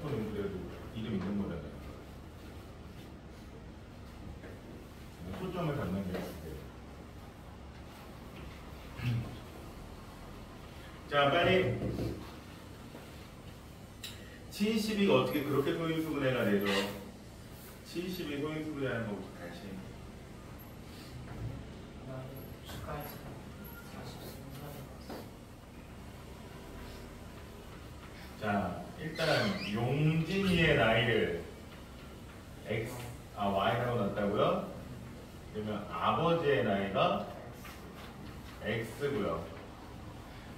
핸드폰은 그래도 이름 있는 거잖아요. 초점을 잡는 게 있어요. 자, 빨리 72가 어떻게 그렇게 소인수분해가 되죠? 72 소인수분해하는 거부터 다시. 자, 일단 용진이의 나이를 Y라고 놨다고요? 그러면 아버지의 나이가 X고요.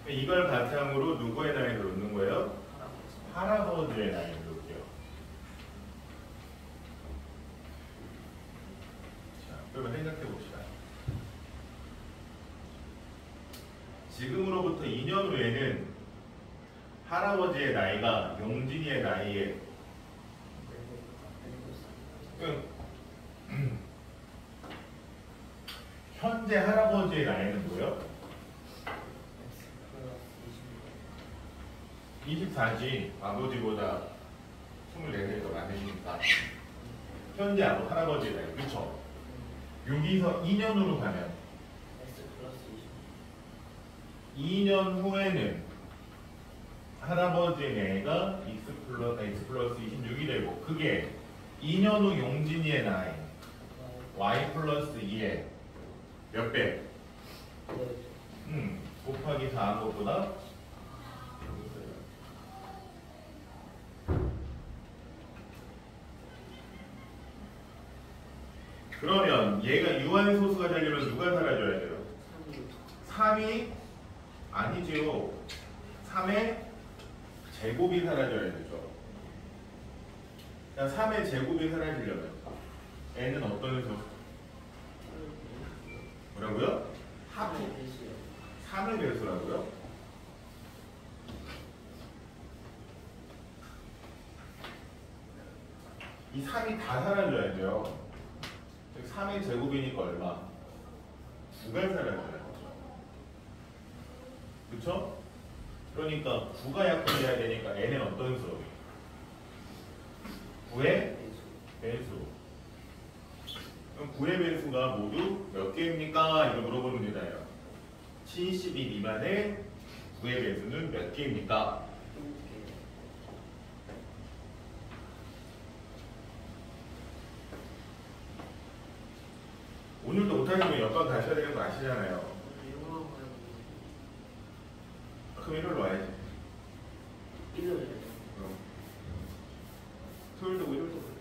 이걸 바탕으로 누구의 나이를 놓는 거예요? 할아버지의 나이를 놓을게요. 자, 그러면 생각해 봅시다. 지금으로부터 2년 후에는 할아버지의 나이가 용진이의 나이에 현재 할아버지의 나이는 뭐예요? 24지. 아버지보다 24살 더 많으니까 현재 할아버지의 나이. 그쵸? 여기서 2년으로 가면 2년 후에는 할아버지의 나이가 X 플러스 26이 되고 그게 2년 후 용진이의 나이 Y 플러스 2의 몇 배? 곱하기 4한 것보다 그러면 얘가 유한소수가 되려면 누가 사라져야 돼요? 3이 아니지요. 3의 제곱이 사라져야 되죠. 3의 제곱이 사라지려면 n은 어떤 수? 뭐라고요? 합 3의 배수라고요? 이 3이 다 사라져야 돼요. 3의 제곱이니까 얼마? 9가 사라져야 되죠. 그쵸? 그러니까 9가 약분돼야 되니까 n은 어떤 수? 9의 배수. 그럼 9의 배수가 모두 몇 개입니까? 이걸 물어보는 문제다요. 72 미만의 9의 배수는 몇 개입니까? 오늘도 못하시면 옆방 가셔야 되는 거 아시잖아요. 그럼 일요일 와야지. 일요일. 토요일도 오고 일요일도 오고.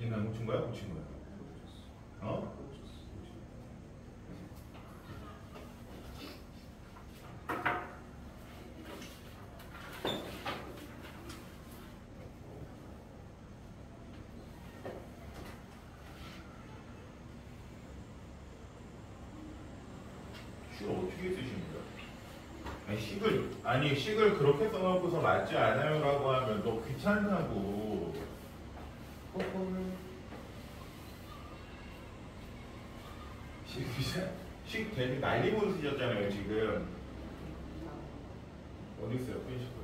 얘는 못 친 거야? 못 친 거야? 어? 식을 어떻게 쓰십니까? 식을 그렇게 써놓고서 맞지 않아요라고 하면 너 귀찮다고. 식 되게 날리고 쓰셨잖아요 지금. 어디 있어요 프린시플?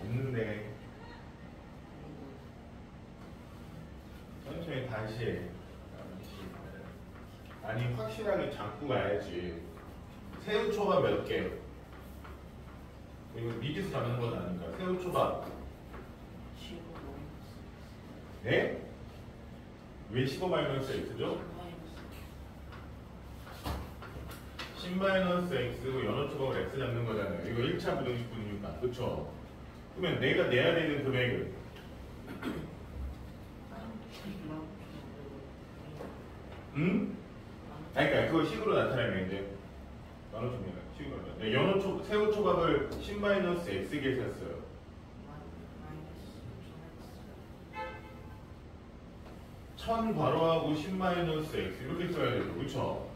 없는데. 천천히 다시 해. 아니 확실하게 잡고 가야지. 새우초밥 몇 개? 이거 미지수 잡는 건 아닌가? 새우초밥. 15 네? 왜 15-x죠? 10-x고 연어초밥을 x 잡는 거잖아요. 이거 1차 부등식분이니까. 그쵸? 그러면 내가 내야 되는 금액은? 응? 아니, 그러니까 그걸 식으로 나타내면 이제 연어초밥이야. 식으로 나타내. 새우초밥을 10-x게 샀어요. 1000 괄호하고 10-x 이렇게 써야 되죠. 그쵸?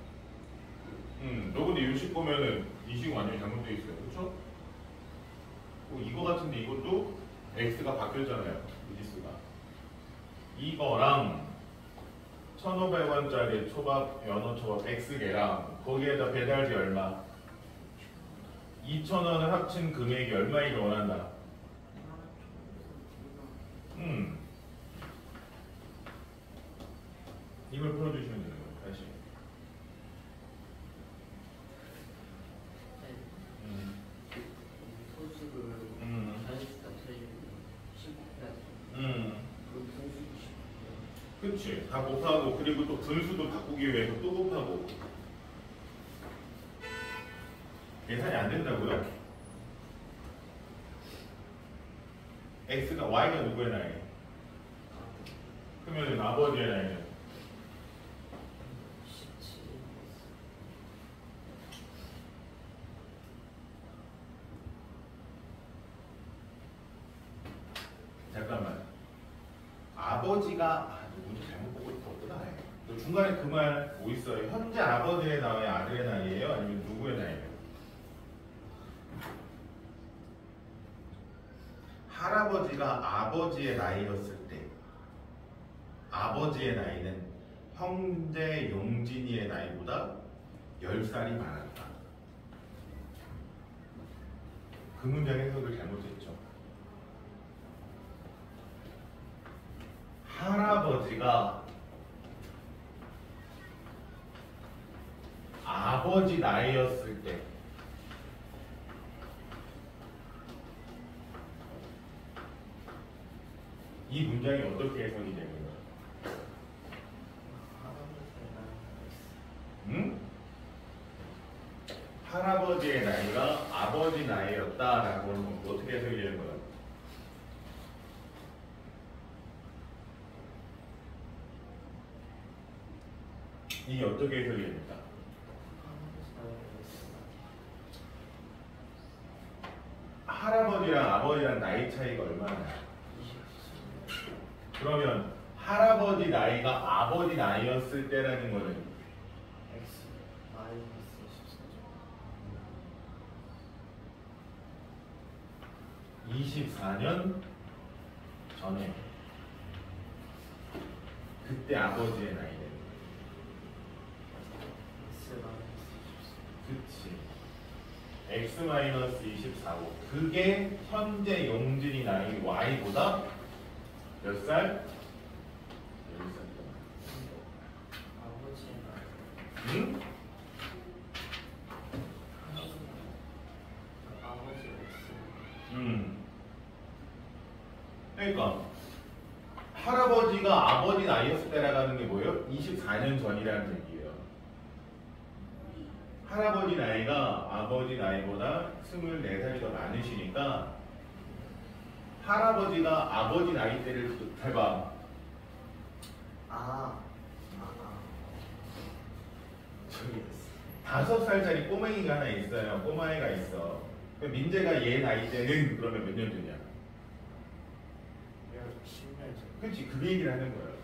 너 근데 이 식 보면은 이 식은 완전히 잘못되어 있어요. 그쵸? 이거 같은데 이것도 x가 바뀌었잖아요. 미지수가. 이거랑 1,500원짜리 초밥, 연어초밥 x개랑 거기에다 배달비 얼마? 2,000원을 합친 금액이 얼마이길 원한다? 이걸 풀어주시면 되는 거예요. 다시. 소수를 자연수가 틀리고 10까지 그 소수도 10. 그치. 다 곱하고 그리고 또 분수도 바꾸기 위해서 또 곱하고. 계산이 안 된다고요? x가 y가 누구의 나이? 그러면 아버지의 나이는? 17. 잠깐만. 아버지가 누군지 잘못 보고 있었구나. 너 중간에 그 말 뭐 있어요? 현재 아버지의 나이, 아들의 나이예요? 아니면 누구의 나이예요? 할아버지가 아버지의 나이였을 때 아버지의 나이는 형제 용진이의 나이보다 10살이 많았다. 그 문장 해석을 잘못했죠. 할아버지가 아버지 나이였을 때 이 문장이 어떻게 해석이 되는 거야? 응? 할아버지의 나이가 아버지 나이였다라고 하면 어떻게 해석이 되는 거야? 이게 어떻게 해석이 됩니까? 할아버지랑 아버지랑 나이 차이가 얼마나? 그러면 할아버지 나이가 아버지 나이였을 때라는 거는 X 마이너스 24년 전에 그때 아버지의 나이는 X 마이너스 14. 그치 x-24고 그게 현재 용진이 나이 y보다 몇 살? 10살. 아버지의 나이. 응? 아버지 X. 그러니까 할아버지가 아버지 나이였을 때라고 하는 게 뭐예요? 24년 전이라는 얘기예요. 할아버지 나이가 아버지 나이보다 24살이 더 많으시니까 할아버지가 아버지 나이 때를 해봐. 저기 5살짜리 꼬맹이가 하나 있어요. 꼬마애가 있어. 그럼 민재가 얘 나이 때는 그러면 몇 년 전이야? 10년 전. 그렇지, 그 얘기를 하는 거예요.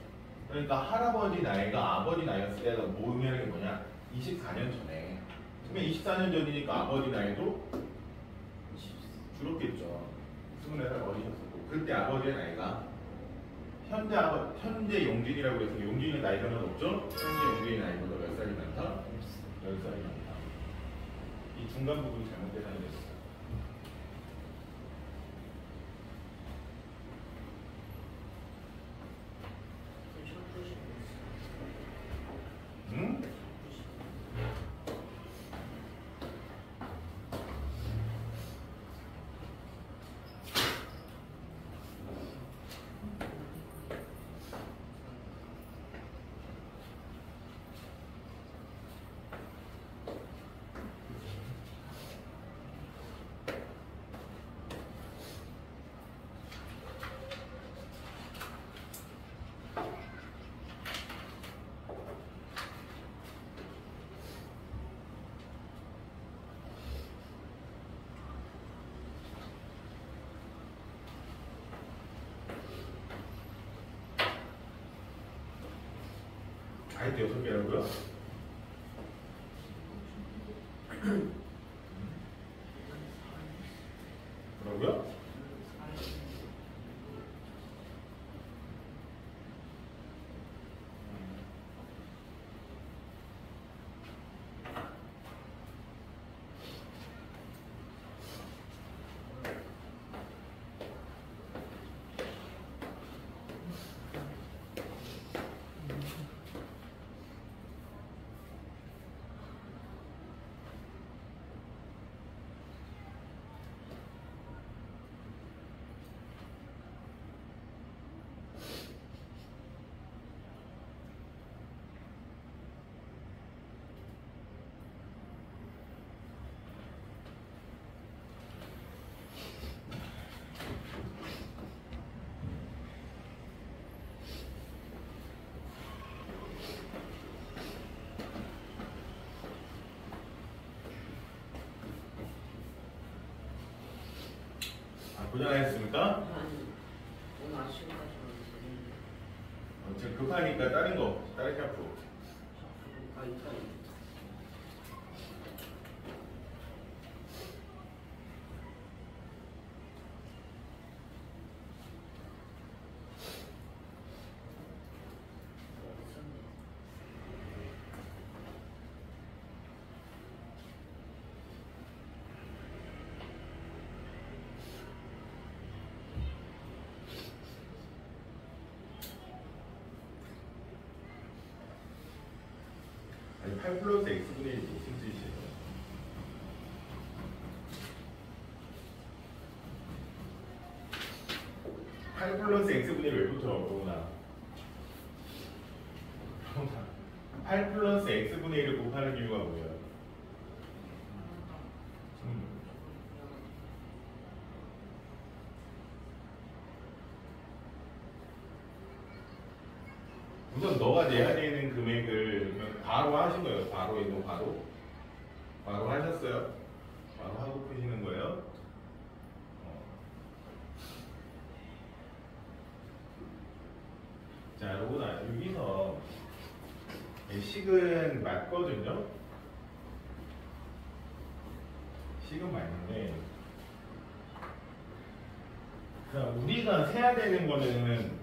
그러니까 할아버지 나이가 아버지 나이였을 때가 뭐 의미하는 게 뭐냐? 24년 전에. 그러면 24년 전이니까 아버지 나이도 줄었겠죠. 24살 어리셨었고. 그때 아버지의 나이가 현재 용진이라고 해서 용진이 나이가 높죠? 현재 용진이 나이보다 몇 살이 많다? 10살이 많다. 이 중간 부분이 잘못 계산이 됐어요. 응? 아이도 6개라고요? 뭐라고요? 고생하셨습니까? 오늘 아침까지 지금 급하니까 다른 거, 다른 샤프. 아니 8 플러스 x분의 1이 무슨 뜻이에요? 8 플러스 x분의 1 왜부터 그러구나. 8 플러스 x분의 1을 곱하는 이유가 뭐예요? 우선 너가 내야 되는 금액을 바로 하신 거예요. 바로 이거 바로 하셨어요. 바로 하고 푸시는 거예요. 자, 요거나 여기서 식은 맞거든요. 식은 맞는데, 우리가 세야 되는 거는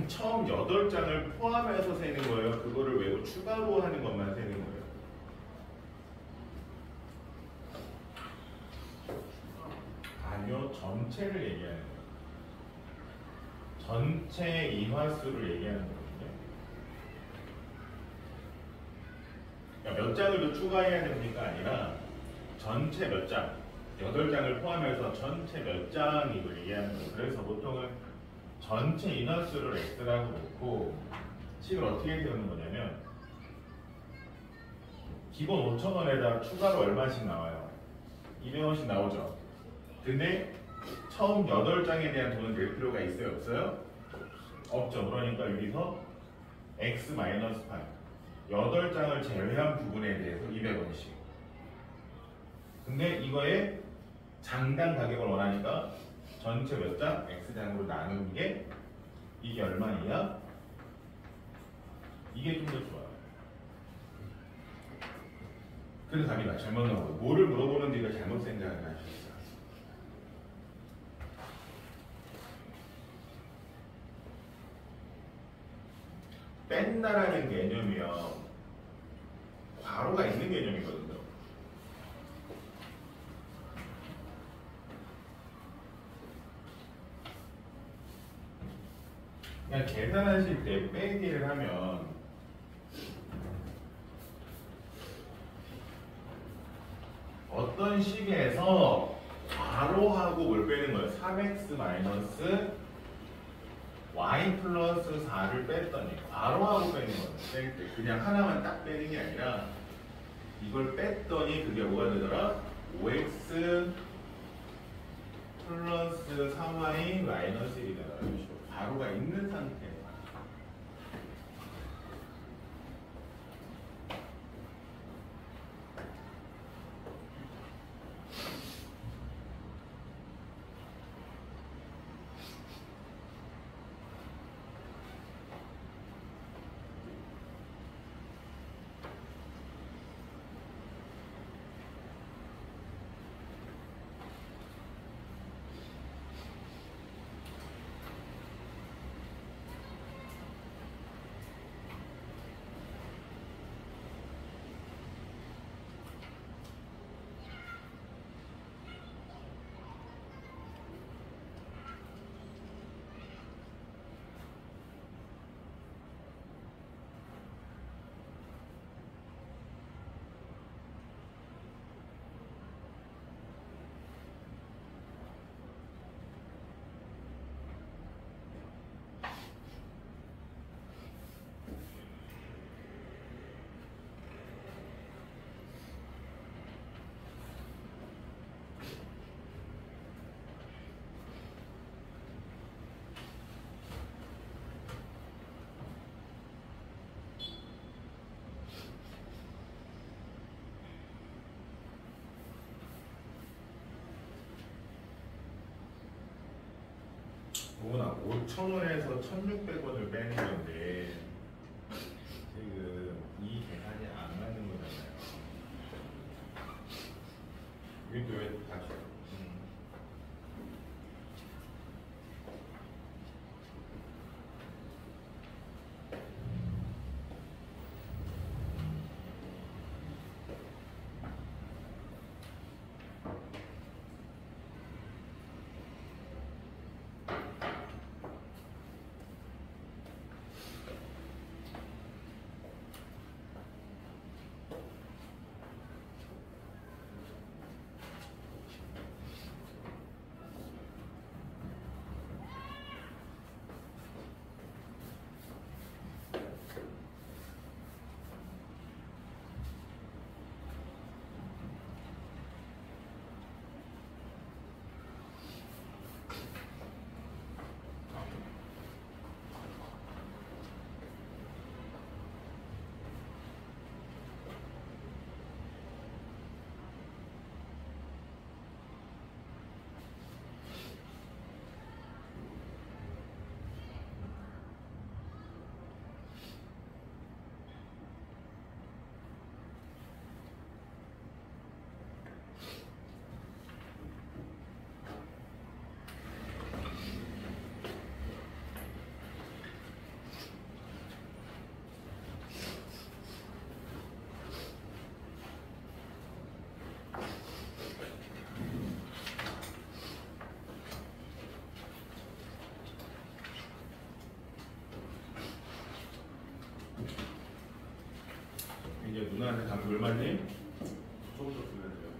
처음 8장을 포함해서 세는 거예요. 그거를 외고 추가로 하는 것만 세는 거예요. 아니요, 전체를 얘기하는 거예요. 전체 인화수를 얘기하는 거거든요. 그러니까 몇 장을 더 추가해야 됩니까? 아니라 전체 몇 장, 8장을 포함해서 전체 몇 장 이걸 얘기하는 거예요. 그래서 보통은 전체 인원수를 x라고 놓고 식을 어떻게 세우는 거냐면 기본 5,000원에다 추가로 얼마씩 나와요? 200원씩 나오죠. 근데 처음 8장에 대한 돈을 낼 필요가 있어요? 없어요? 없죠. 그러니까 여기서 x-8 8장을 제외한 부분에 대해서 200원씩. 근데 이거에 장당 가격을 원하니까 전체 몇 장? x장으로 나누는 게 이게 얼마냐? 이게 좀 더 좋아요. 그래서 답이 잘못 나오고 뭐를 물어보는지가 잘못 생각을 하셨어요. 뺀다라는 개념이요. 괄호가 있는 개념이거든요. 그냥 계산하실 때 빼기를 하면 어떤 식에서 괄호하고 뭘 빼는 거예요? 3x 마이너스 y 플러스 4를 뺐더니 괄호하고 빼는 거예요. 뺄 때 그냥 하나만 딱 빼는 게 아니라 이걸 뺐더니 그게 뭐가 되더라? 5x 플러스 3y 마이너스 1이 되더라. 괄호가 있는 상태. 뭐나 5,000원에서 1,600원을 빼는 건데 지금 이 계산이 안 맞는 거잖아요. 이게 또 왜 다시? 이제 누나한테 답이 얼마니? 조금 더 주면 돼요.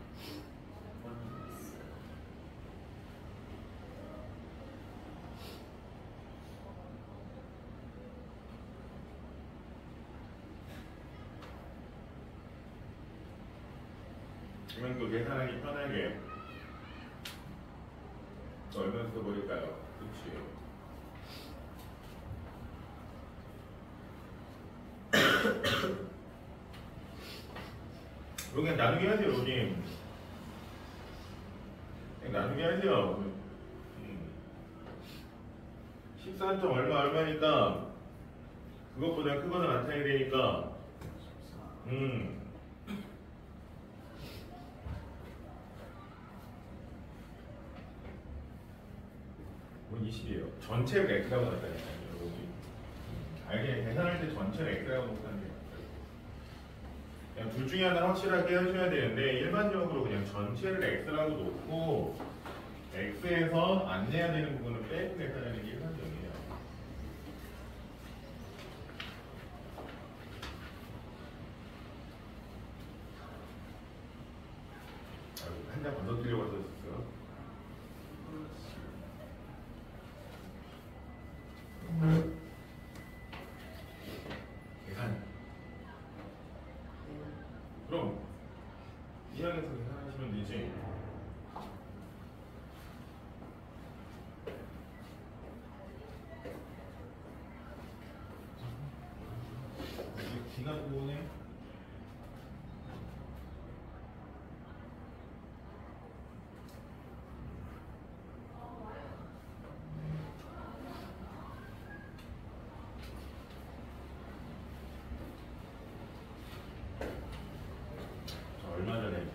그러면 또 계산하기 편하게 또 얼마 써버릴까요? 그치? 이거 그냥 나누기 하세요, 여기. 그냥 나누기 하세요. 14점 얼마니까 그것보다 크거나 같아야 되니까 이건 20이에요. 전체를 X라고 나타내요. 여기 아니 그냥 계산할 때 전체를 x라고 놓는 게 그냥 둘 중에 하나 확실하게 하셔야 되는데 일반적으로 그냥 전체를 x라고 놓고 x에서 안 내야 되는 부분을 빼고 계산하는 게 일반적이에요. 한 장 건너뛰려고 하셨어요. 계산. 그럼 이항에서 계산하시면 되지. 기가 오네. 얼마 전에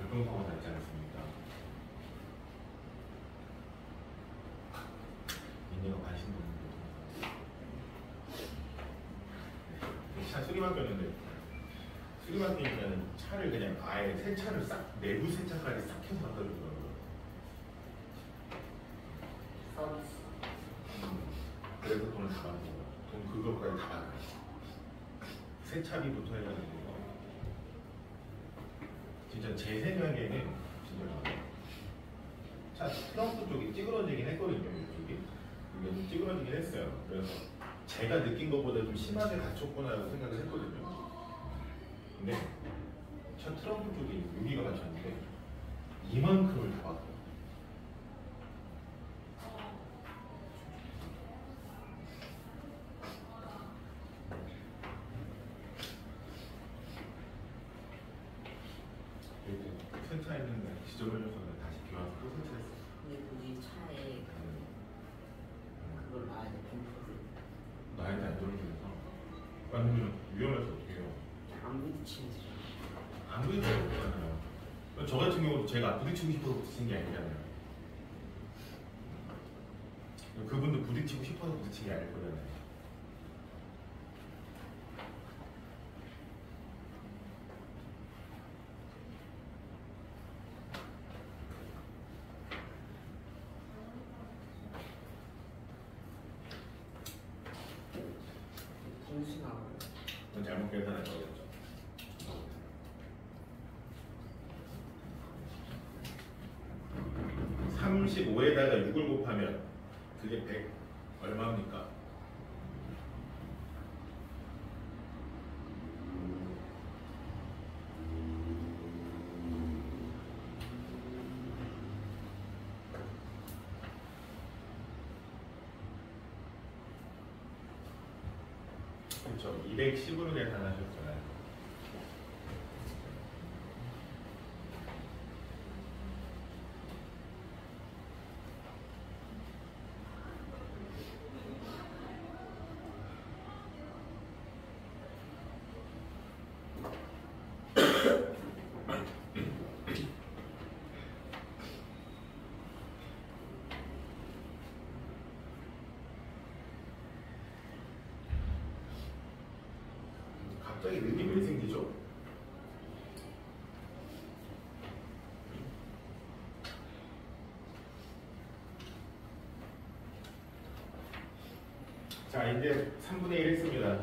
교통사고 났지 않습니까? 민니가 관심 없는 차 수리 바뀌었는데 수리 바뀌니까는 차를 그냥 아예 새 차를 싹 내부 세차까지 싹 해서 갖다 주더라고요. 서비스. 그래서 돈을 다 받는 거야. 돈 그거까지 다 받아요. 세차비부터 해가지고. 진짜 제 생각에는 진짜 차 트렁크 쪽이 찌그러지긴 했거든요. 이쪽이 이게 좀 찌그러지긴 했어요. 그래서 제가 느낀 것보다 좀 심하게 다쳤구나라고 생각을 했거든요. 근데 차 트렁크 쪽이 여기가 다쳤는데 이만큼을 다 봤어요. 세차했는데 지저분해서 다시 교환해서 또 세차했어. 근데 굳이 차에 그걸 놔야 돼. 공포를. 나한테 안 떨어지면서 완전 위험해서 어떻게 해요? 안 부딪히면 되죠. 안 부딪히고 없잖아요. 저 같은 경우도 제가 부딪히고 싶어서 부딪힌 게 아니잖아요. 그분도 부딪히고 싶어서 부딪힌 게 아닐 거잖아요. 분신하고. 그건 잘못 계산한 거겠죠. 35에다가 6을 곱하면 그게 100 얼마입니까? 그렇죠. 210으로 계산하셨잖아요. 갑자기 능이 왜 생기죠? 자, 이제 3분의 1 했습니다.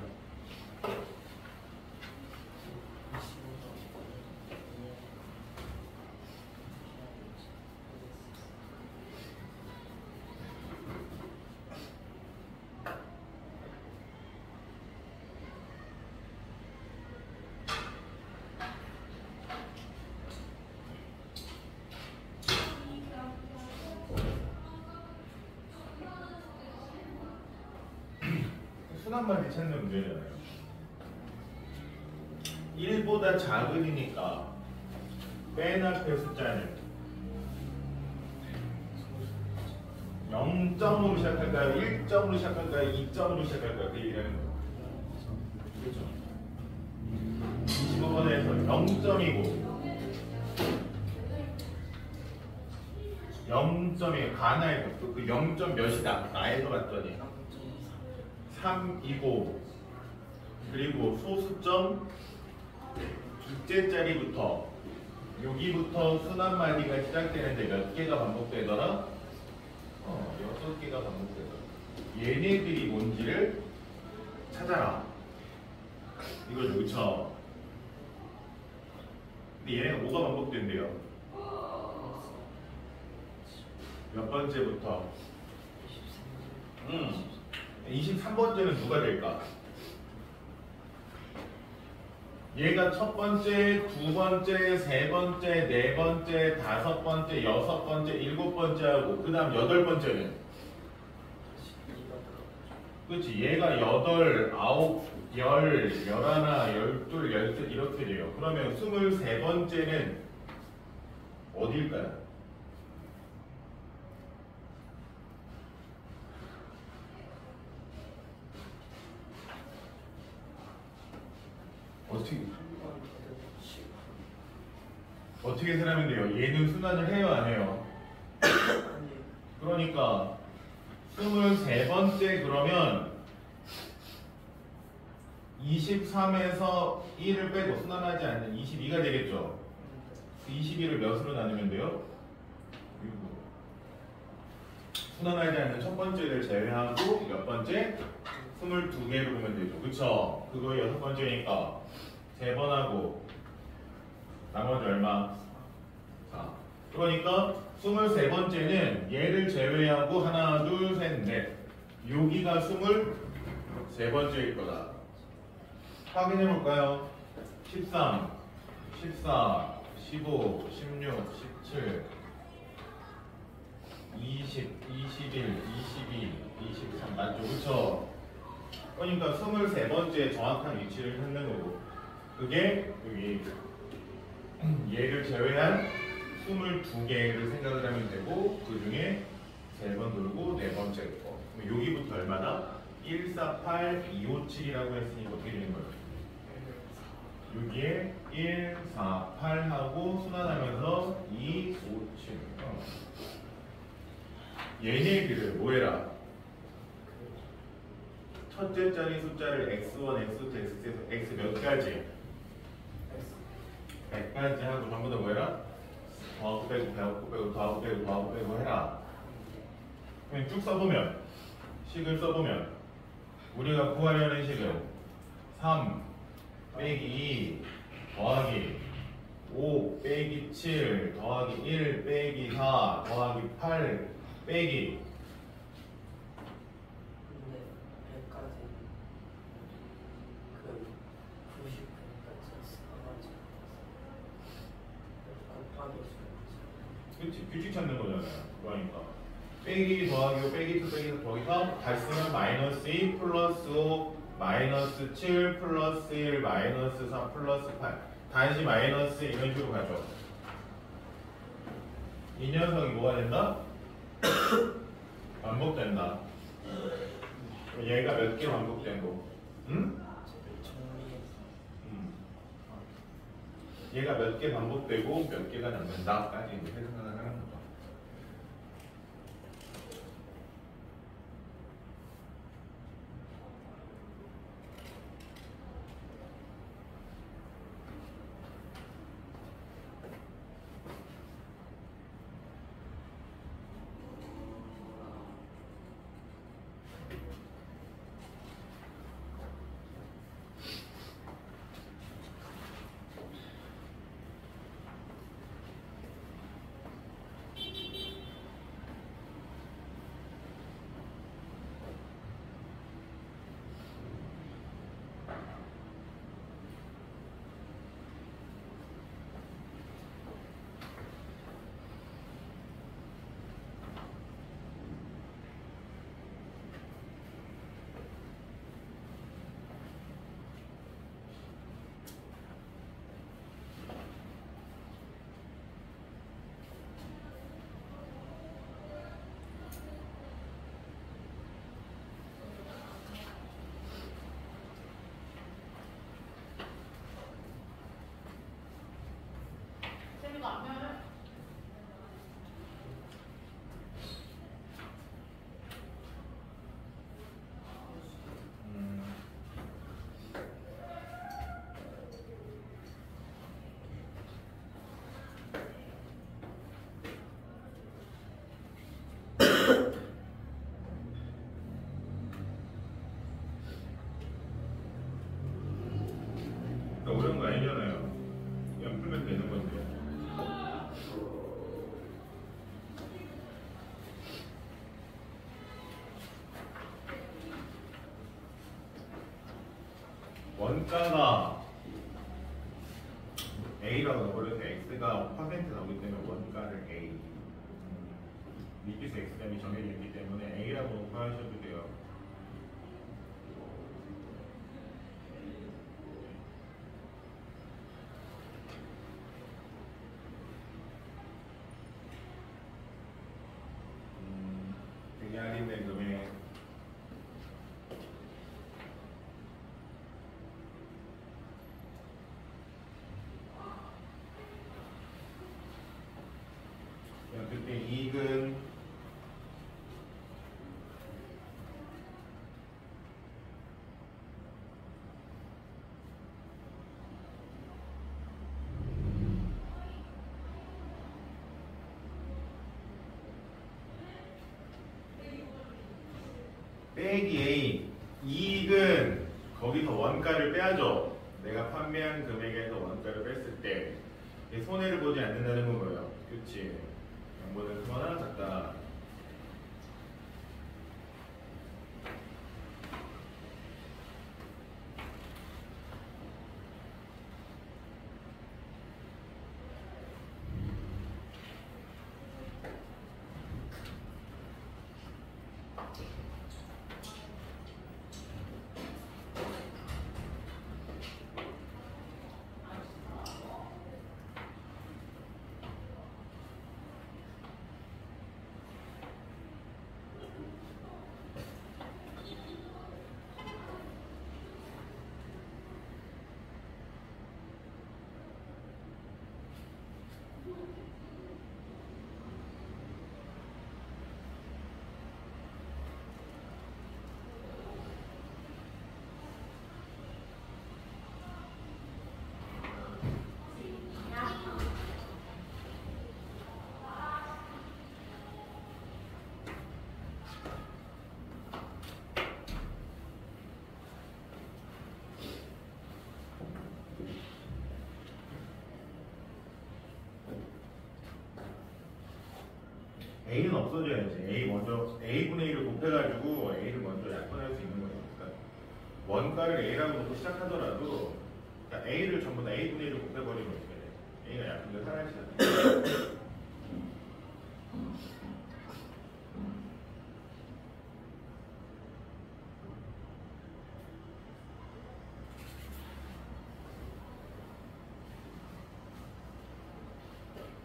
순한말이 찾는 문제잖아요. 1보다 작으니까 맨 앞에 숫자는 0점으로 시작할까요? 1점으로 시작할까요? 2점으로 시작할까요? 그 얘기하는 거예요. 그렇죠? 25번에서 0점이고 0점이 가나에서 그 0점 몇이다? 나에서 봤더니 3이고 그리고 소수점 둘째 자리부터 여기부터 순한 마디가 시작되는데 몇 개가 반복되더라? 6개가 반복되더라. 얘네들이 뭔지를 찾아라. 이걸 놓쳐. 근데 얘네가 뭐가 반복된대요? 몇 번째부터? 23번째는 누가 될까? 얘가 첫 번째, 두 번째, 세 번째, 네 번째, 다섯 번째, 여섯 번째, 일곱 번째 하고 그 다음 여덟 번째는? 그치? 얘가 여덟, 아홉, 열, 열하나, 열둘, 열셋 이렇게 돼요. 그러면 23번째는 어딜까요? 어떻게 생각하면 돼요? 얘는 순환을 해요, 안 해요? 그러니까 23번째 그러면 23에서 1을 빼고 순환하지 않는 22가 되겠죠? 22를 몇으로 나누면 돼요? 순환하지 않는 첫 번째를 제외하고 몇 번째? 22개로 보면 되죠. 그쵸? 그거 여섯 번째니까 3번 하고 나머지 얼마? 4. 그러니까 23번째는 얘를 제외하고 하나, 둘, 셋, 넷. 여기가 23번째일 거다. 확인해 볼까요? 13, 14, 15, 16, 17, 20, 21, 22, 23 맞죠? 그쵸? 그러니까 23번째 정확한 위치를 찾는 거고 그게 여기 얘를 제외한 22개를 생각을 하면 되고 그 중에 3번 돌고 4번째 거 그럼 여기부터 얼마나? 1, 4, 8, 2, 5, 7이라고 했으니까 어떻게 되는 거예요? 여기에 1, 4, 8하고 순환하면서 2, 5, 7 얘네들을 뭐해라? 첫째 자리 숫자를 x1, x2, x에서 x 몇 가지? 100가지 하고 전부 다 뭐해라? 더하고 빼고 더하고 빼고 더하고 빼고 더하고 빼고 해라. 그냥 쭉 써보면 식을 써보면 우리가 구하려는 식은 3 빼기 2 더하기 5 빼기 7 더하기 1 빼기 4 더하기 8 빼기 근데 100까지 그 99까지 써가지고 곱하기 그치 규칙 찾는 거잖아요. 그러니까 빼기 더하기 5 빼기 2 빼기 4 더하기 3 다시 쓰면 마이너스 2 플러스 5 마이너스 7 플러스 1 마이너스 4 플러스 8 다시 마이너스 이런 식으로 가죠. 이 녀석이 뭐가 된다? 반복된다. 그럼 얘가 몇 개 반복되고? 응? 얘가 몇 개 반복되고 몇 개가 남는다까지 이렇게 생각을 하는 거죠. 어려운 거 아니잖아요. 그냥 풀면 되는 건데. 원가가 A라고 넣어버려서 X가 퍼센트 나오기 때문에 원가를 A. 미지수 X값이 정해져 있기 때문에 A라고 놓고 하셔도 돼요. 되게 할인된 금액. 그때 이익은 빼기 A. 이익은 거기서 원가를 빼야죠. 내가 판매한 금액에서 원가를 뺐을 때 손해를 보지 않는다는 건 뭐예요? 그치? 양보는 크거나 작다. A는 없어져야지. A 먼저 A분의 1을 곱해가지고 A를 먼저 약분할 수 있는 거예요. 그러니까 원가를 A라고 놓고 시작하더라도 그러니까 A를 전부 다 A분의 1을 곱해버리면 어떻게 돼? A가 약분돼 사라지잖아.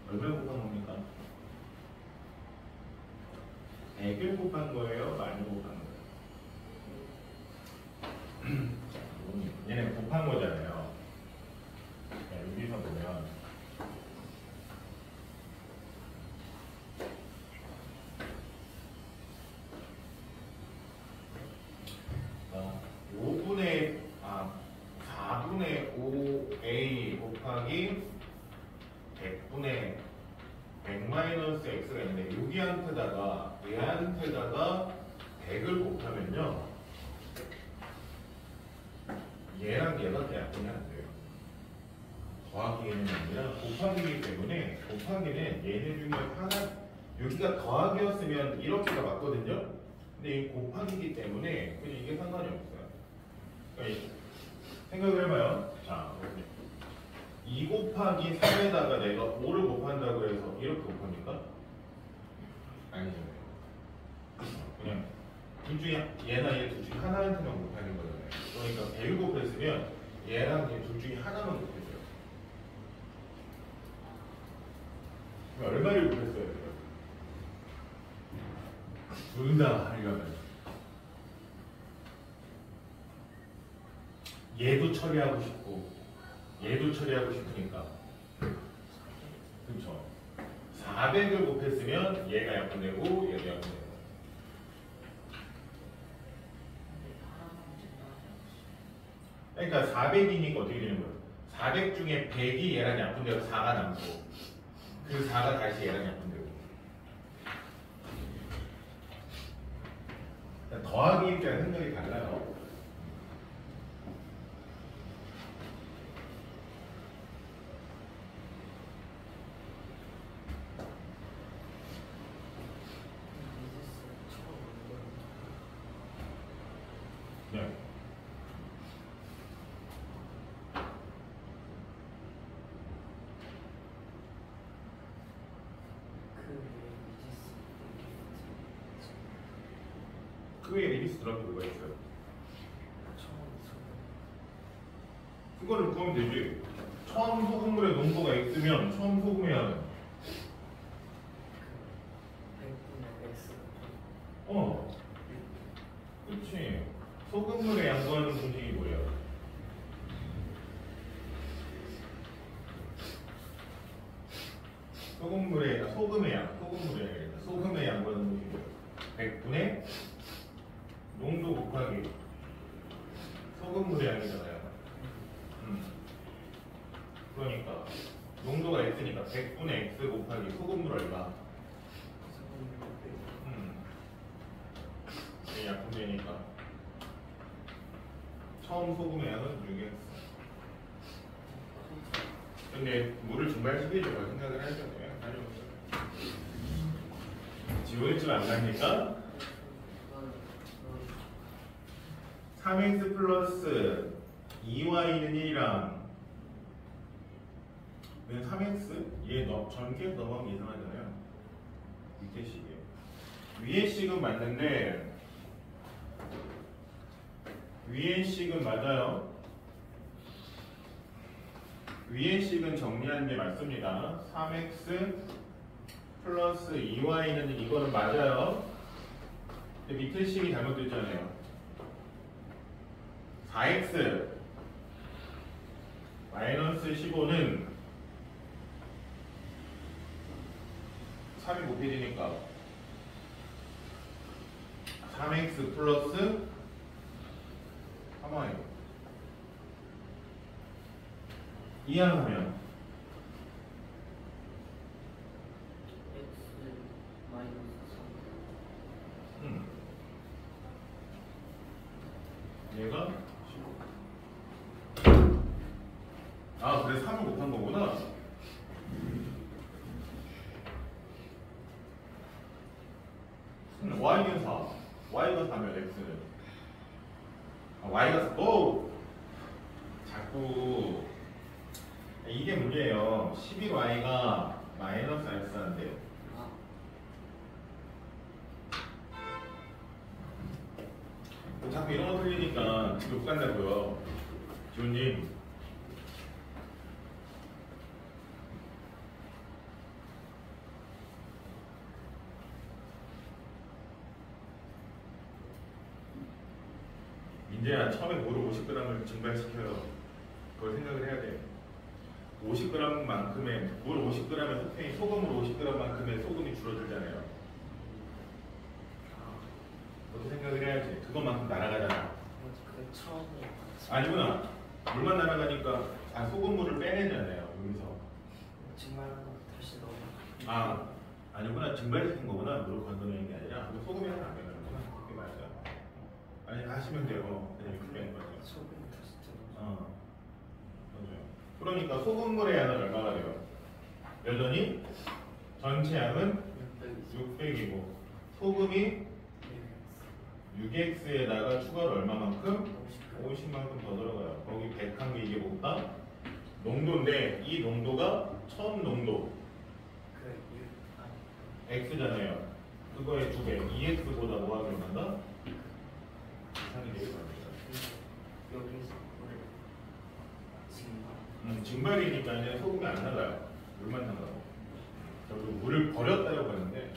얼마 곱한 겁니까? 100을 곱한 거예요? 많이 곱한 거예요? 얘는 곱한 거잖아요. 여기서 보면 어, 4분의 5a 곱하기 100분의 100 마이너스 x가 있는데 여기한테다가 얘한테다가 100을 곱하면요 얘랑 얘밖에 약분이 안 돼요. 더하기는 아니라 곱하기이기 때문에 곱하기는 얘네 중에 하나 여기가 더하기였으면 이렇게가 맞거든요. 근데 이 곱하기이기 때문에 그냥 이게 상관이 없어요. 그러니까 생각을 해봐요. 자, 2 곱하기 3에다가 내가 5를 곱한다고 해서 이렇게 곱합니까? 아니잖아요. 그냥 둘 중에 얘나 얘 둘 중에 하나한테만 곱하는 거잖아요. 그러니까 100을 곱했으면 얘랑 얘 둘 중에 하나만 곱했어요. 그럼 얼마를 곱했어요? 둘 다 하려면 얘도 처리하고 싶고 얘도 처리하고 싶으니까 그렇죠. 400을 곱했으면 얘가 약분되고 얘도 약분되고 그러니까 400이니까 어떻게 되는 거예요? 400 중에 100이 얘랑 약분되고 4가 남고 그 4가 다시 얘랑 약분되고 그러니까 더하기 입장에 생각이 달라요. 네. 그 외에 리비스 들어간 게 뭐가 있어요? 그거를 구하면 되지. 처음 소금물의 농도가 X면 처음 소금의 양은 그치. 소금물의 양 구하는 공식이 뭐예요? 소금의 양, 소금의 양 구하는 공식이 뭐예요? 100분의 농도 곱하기 소금물의 양이잖아요. 그러니까 농도가 X니까 100분의 X 곱하기 소금물 얼마? 약분되니까 처음 소금의 양은 6X. 근데 물을 증발시키려고 생각을 해야 되네요. 지원이 좀 안 가니까 3X 플러스 2Y는 1이랑 3X? 얘 전개 넘어가면 이상하잖아요. 밑에 식이에요. 위에 식은 맞는데 위에 식은 맞아요. 위에 식은 정리하는 게 맞습니다. 3X 플러스 2Y는 이거는 맞아요. 근데 밑에 식이 잘못됐잖아요. 4X 마이너스 15는 3이 곱해지니까 3X 플러스 3Y 이항하면 얘가 15. 아 그래 3을 곱한 거구나. Y는 4 Y가 4면 X는 Y가 4 오! 자꾸 이게 문제예요. 11Y가 마이너스 X인데 자꾸 이런 거 틀리니까 욕 간다고요. 지훈님 민재야 처음에 물을 50g을 증발시켜요. 그걸 생각을 해야 돼. 50g만큼의 물 50g의 속행이 소금물 50g만큼의 소금이 줄어들잖아요. 그렇게 생각을 해야지. 그것만큼 날아가잖아. 아니구나. 물만 날아가니까 소금물을 빼내잖아요. 여기서. 다시 넣어. 아니구나. 증발시킨 거구나. 물을 건져내는 게 아니라 소금이랑 안 빼는구나. 그게 맞아. 아니 하시면 돼요. 그냥 이렇게 빼는 거죠. 소금 다시 들어. 맞아요. 그러니까 소금물의 양은 얼마가 돼요? 여전히 전체 양은 600이고 소금이 6x에다가 추가로 얼마만큼? 50만큼 더 들어가요. 거기 100한 게 이게 뭐다? 농도인데 이 농도가 처음 농도 x잖아요. 그거의 2배 2x보다 뭐하게 얼마다? 이상이 되게 많습니다. 여기서 증발이니까 이제 소금이 안 나가요. 물만 나가고. 저도 물을 버렸다고 하는데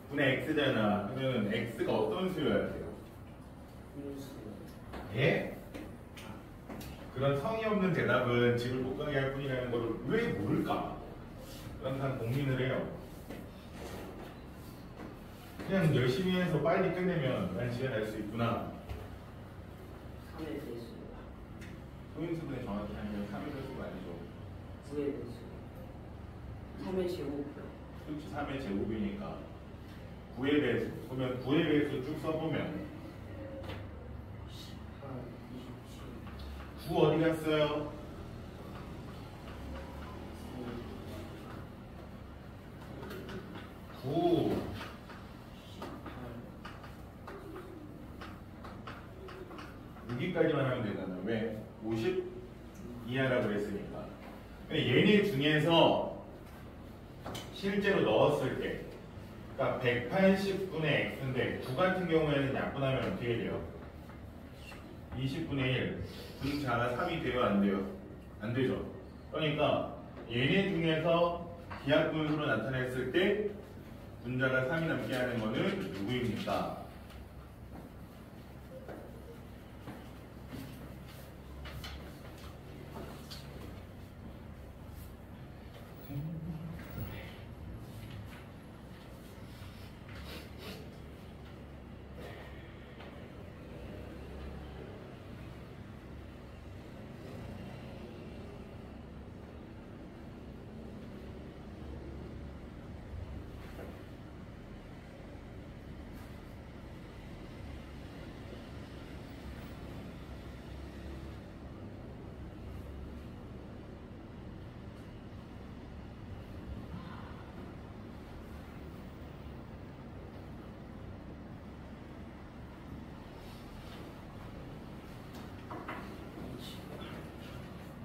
분의 x잖아. 그러면 x가 어떤 수여야 돼요? 분수. 예? 그런 성의 없는 대답은 집을 못 가게 할 뿐이라는 걸 왜 모를까? 항상 고민을 해요. 그냥 열심히 해서 빨리 끝내면 난 집에 갈 수 있구나. 3의 배수. 소인수분의 정확히 하면 3의 배수가 아니죠. 9의 배수. 3의 제곱이요. 그렇지, 3의 제곱이니까 9의 배수. 그러면 9의 배수 쭉 써보면 18, 27, 9 어디 갔어요? 9 여기까지만 하면 되잖아. 왜? 50 이하라고 했으니까. 근데 얘네 중에서 실제로 넣었을 때, 그러니까 180분의 x인데 9 같은 경우에는 약분하면 어떻게 돼요? 20분의 1. 분자가 3이 돼요? 안 돼요? 안 되죠. 그러니까 얘네 중에서 기하분수로 나타냈을 때 분자가 3이 남게 하는 거는 누구입니까?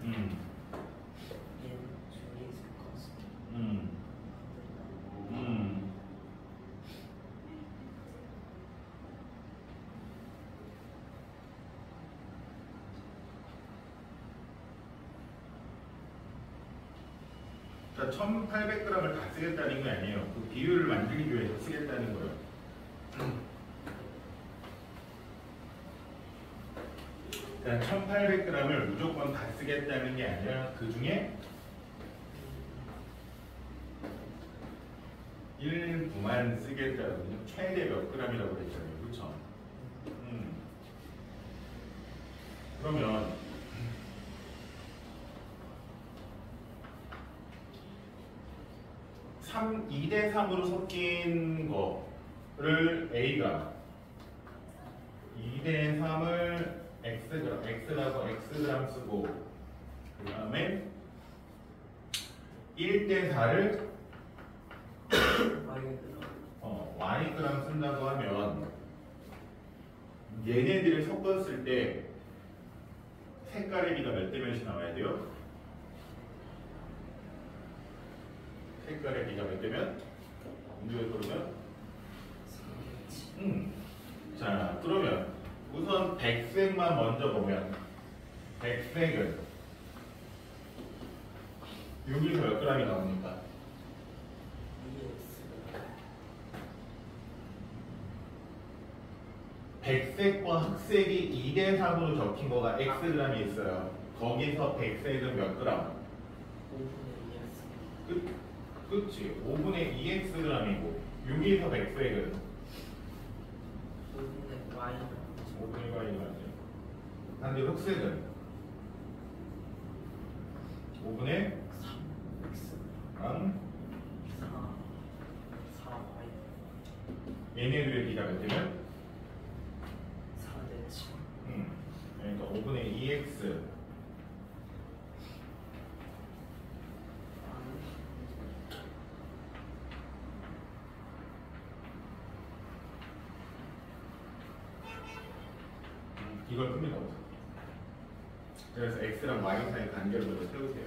얘는 중에 있을 것 같습니다. 자, 1800g을 다 쓰겠다는 게 아니에요. 그 비율을 만들기 위해서 쓰겠다는 거예요. 자, 1800g을 무조건 다 쓰겠다는 게 아니라 그 중에 일부만 쓰겠다거든요. 최대 몇 g이라고 그랬잖아요. 그렇죠? 그러면 2대 3으로 섞인 거를 A가 2대 3을 X라고 Xgram 쓰고 그 다음에 1대 4를 Ygram 쓴다고 하면 얘네들을 섞었을 때 색깔의 비가 몇 대 몇이 나와야 돼요? 색깔의 비가 몇 대면? 문제가 그러면? 자, 그러면 우선 백색만 먼저 보면 백색은 여기서 몇 g이 나옵니까? 백색과 흑색이 2대 3으로 적힌 거가 xg이 있어요. 거기서 백색은 몇 g? 5분의 2였습니다. 그치. 5분의 2xg이고 여기서 백색은 5분의 Y는 5분의 y가 맞죠. 근데 흑색은 5분의 3X 4Y 얘네들의 비가 몇 대면? 4대 7 그러니까 5분의 2x 이걸 풉니다. 그래서 x랑 y 사이 관계를 먼저 세우세요.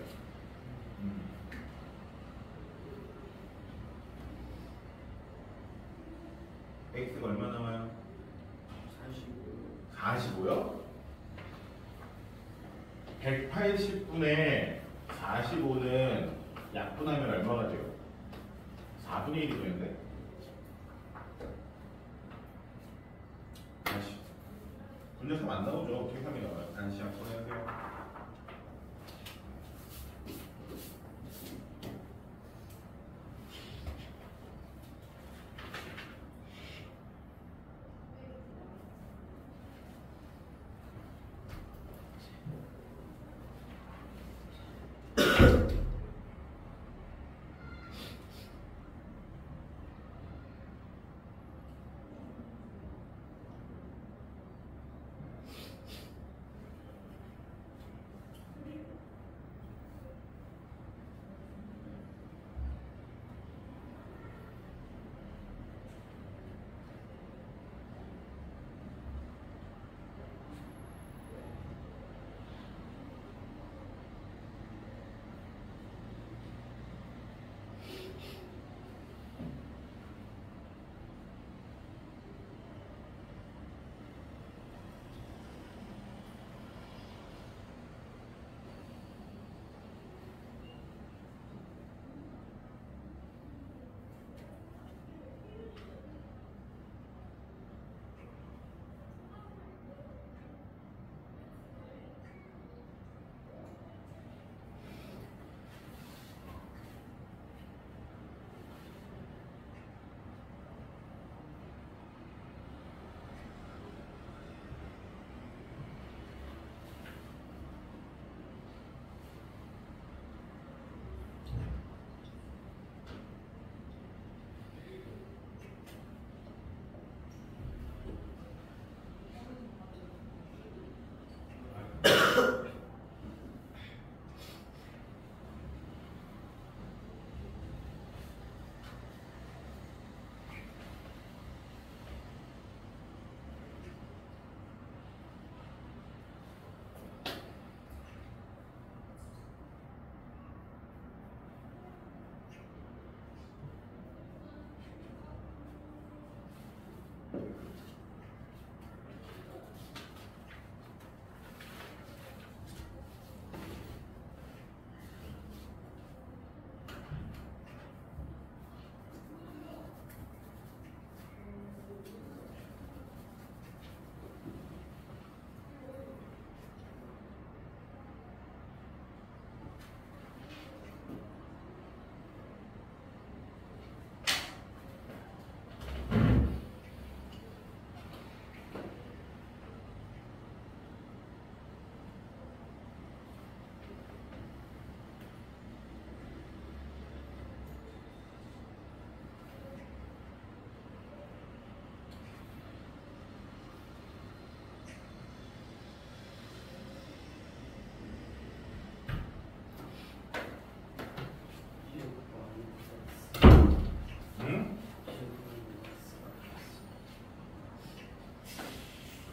x가 얼마 나와요? 45요? 180분의 45는 약분하면 얼마가 돼요? 4분의 1이 되는데? 문제 3 안 나오죠? 어떻게 3이 나와요? 다시 시작 보내세요.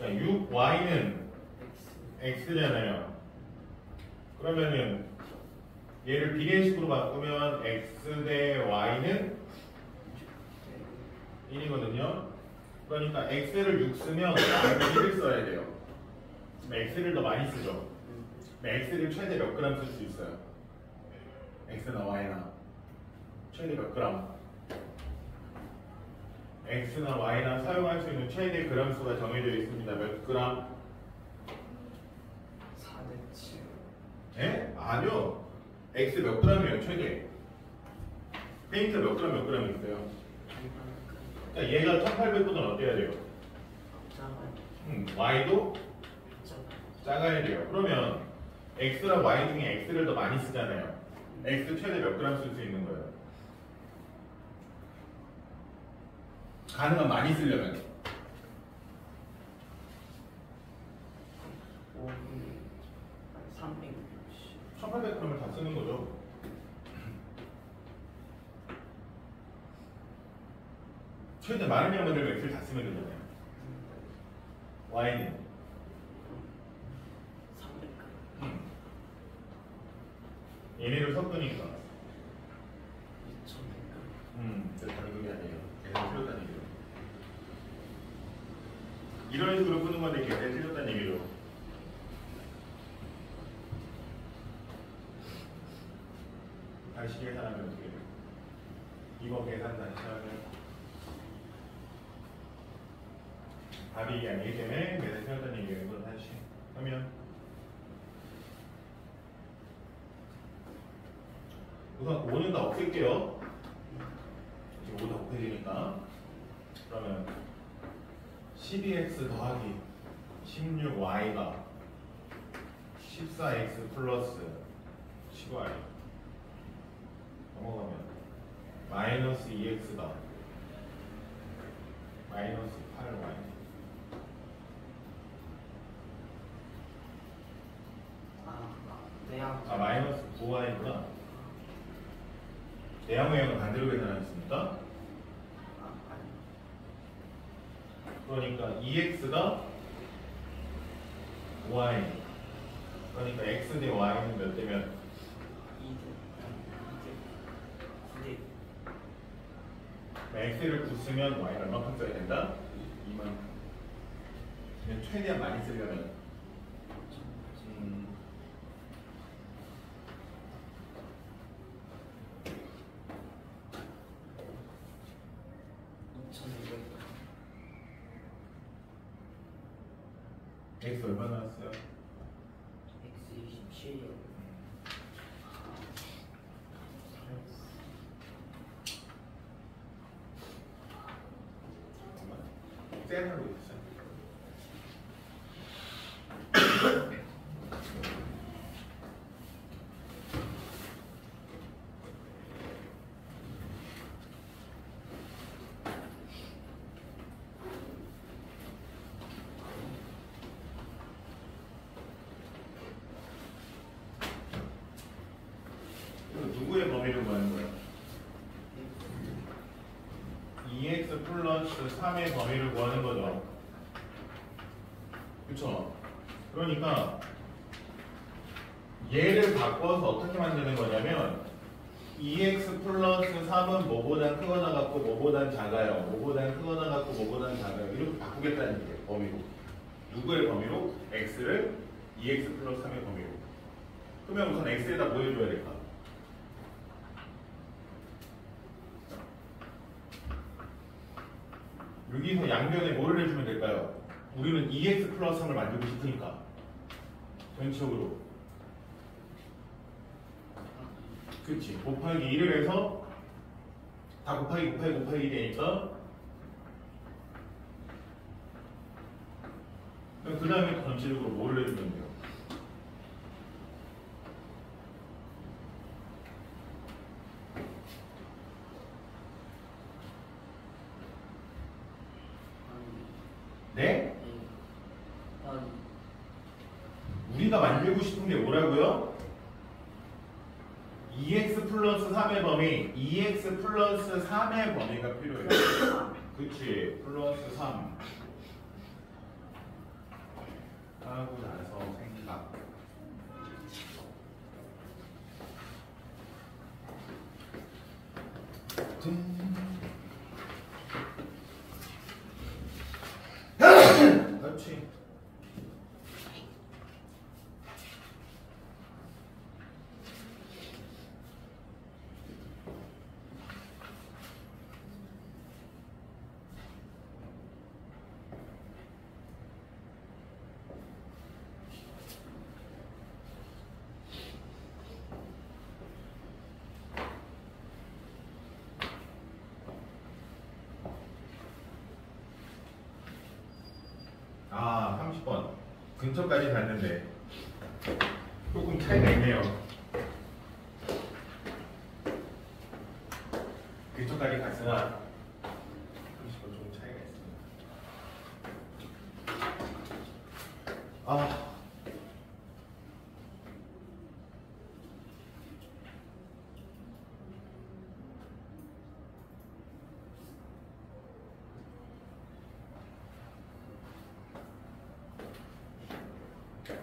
자, 6y는 x잖아요. 그러면은 얘를 비례식으로 바꾸면 x 대 y는 1이거든요. 그러니까 x를 6 쓰면 y는 1을 써야 돼요. x를 더 많이 쓰죠. x를 최대 몇 그램 쓸 수 있어요? x나 y나 최대 몇 그램? x나 y나 사용할 수 있는 최대 그램 수가 정해져 있습니다. 몇 그램? 4대 7. 예? 아니요. x 몇 그램이에요, 최대? 페인트 몇 그램 있어요? 자, 얘가 1800보다는 어때야 돼요? 작아요. y도 작아요. 작아야 돼요. 그러면 x랑 y 중에 x를 더 많이 쓰잖아요. x 최대 몇 그램 쓸 수 있는 거예요? 가능한 많이 쓰려면 360. 1800g을 다 쓰는 거죠. 최대 많은 양만 들면 x를 다 쓰면 되잖아요. y는 300g. 얘네를 섞으니까 2100g. 저 다른 게 아니에요. 계산 틀렸다는 얘기죠. 이런 식으로 푸는 건데 계산 틀렸다는 얘기죠. 다시 계산하면 어떻게 돼요? 이거 계산 다시 하면 답이 아니기 때문에 매달 세웠다는 얘기예요. 이건 다시 하면 우선 5는 다 없앨게요. 지금 5 다 곱해지니까. 그러면 12x 더하기 16y가 14x 플러스 10y 넘어가면 마이너스 2x가 마이너스 8y 대양. 마이너스 9y구나. 대항모양은 반대로 계산하겠습니까? 아니. 그러니까 2x가 y 그러니까 x 대 y는 몇 대면 2대 9대. x를 9 쓰면 y는 얼마큼 써야 된다? 2만큼. 최대한 많이 쓰려면 음, x 얼마 나왔어요? X 27이요. 쌤으로 있어요. 누구의 범위를 구하는 거예요? 2x 플러스 3의 범위를 구하는 거죠. 그쵸? 그러니까 얘를 바꿔서 어떻게 만드는 거냐면 2x 플러스 3은 뭐보단 크거나 같고 뭐보단 작아요. 뭐보단 크거나 같고 뭐보단 작아요. 이렇게 바꾸겠다는 얘기예요. 범위로. 누구의 범위로? x를 2x 플러스 3의 범위로. 그러면 우선 x에다 뭐 해줘야 될까? 여기서 양변에 뭐를 해주면 될까요? 우리는 2x 플러스 3을 만들고 싶으니까 전체적으로 그치 곱하기 1을 해서 다 곱하기 되니까 그 다음에 전체적으로 뭐를 해주면 돼요? 네? 우리가 만들고 싶은 게 뭐라고요? 2x 플러스 3의 범위 2x 플러스 3의 범위가 필요해요. 그치 플러스 3 하고 나서 생각 그렇지. 아, 30번. 근처까지 갔는데 조금 차이가 있네요. 근처까지 갔으나 30번 조금 차이가 있습니다. 아.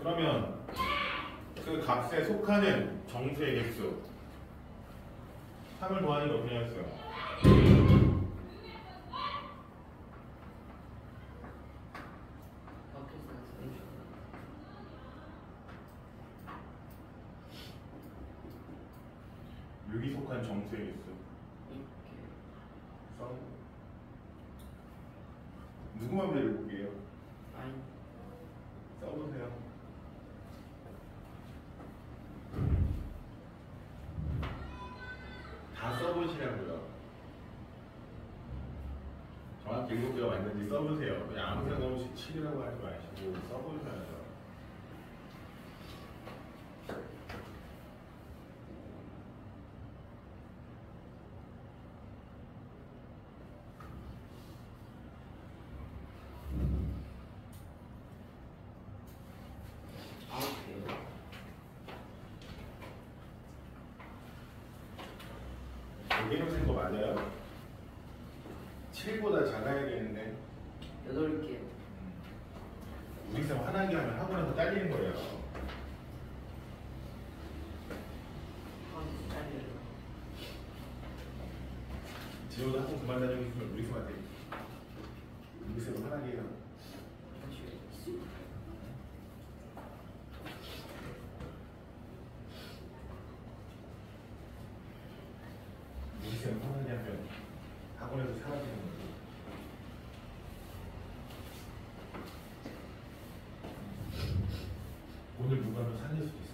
그러면 그 값에 속하는 정수의 개수 3을 더하니까 어떻게 했어요? 여기 속한 정수의 개수 누구 맘대로 해볼게요. 아니 써보세요. 다 써보시라고요. 정확히 7개가 맞는지 써보세요. 그냥 아무 생각 없이 7이라고 하지 마시고 써보셔야죠. 아홉 개요. 여기는 센거 맞아요? 7보다 작아야 되는데 여덟 개. 우리 쌤 화나게 하면 학원에서 잘리는 거예요. 한 잘려요. 지호도 학원 그만 다니고 있으면 우리 쌤한테 우리 쌤을 화나게 해요. 우리 쌤을 화나게 하면 학원에서 사라지는 거죠. 오늘 누가 하면 살릴 수도 있어.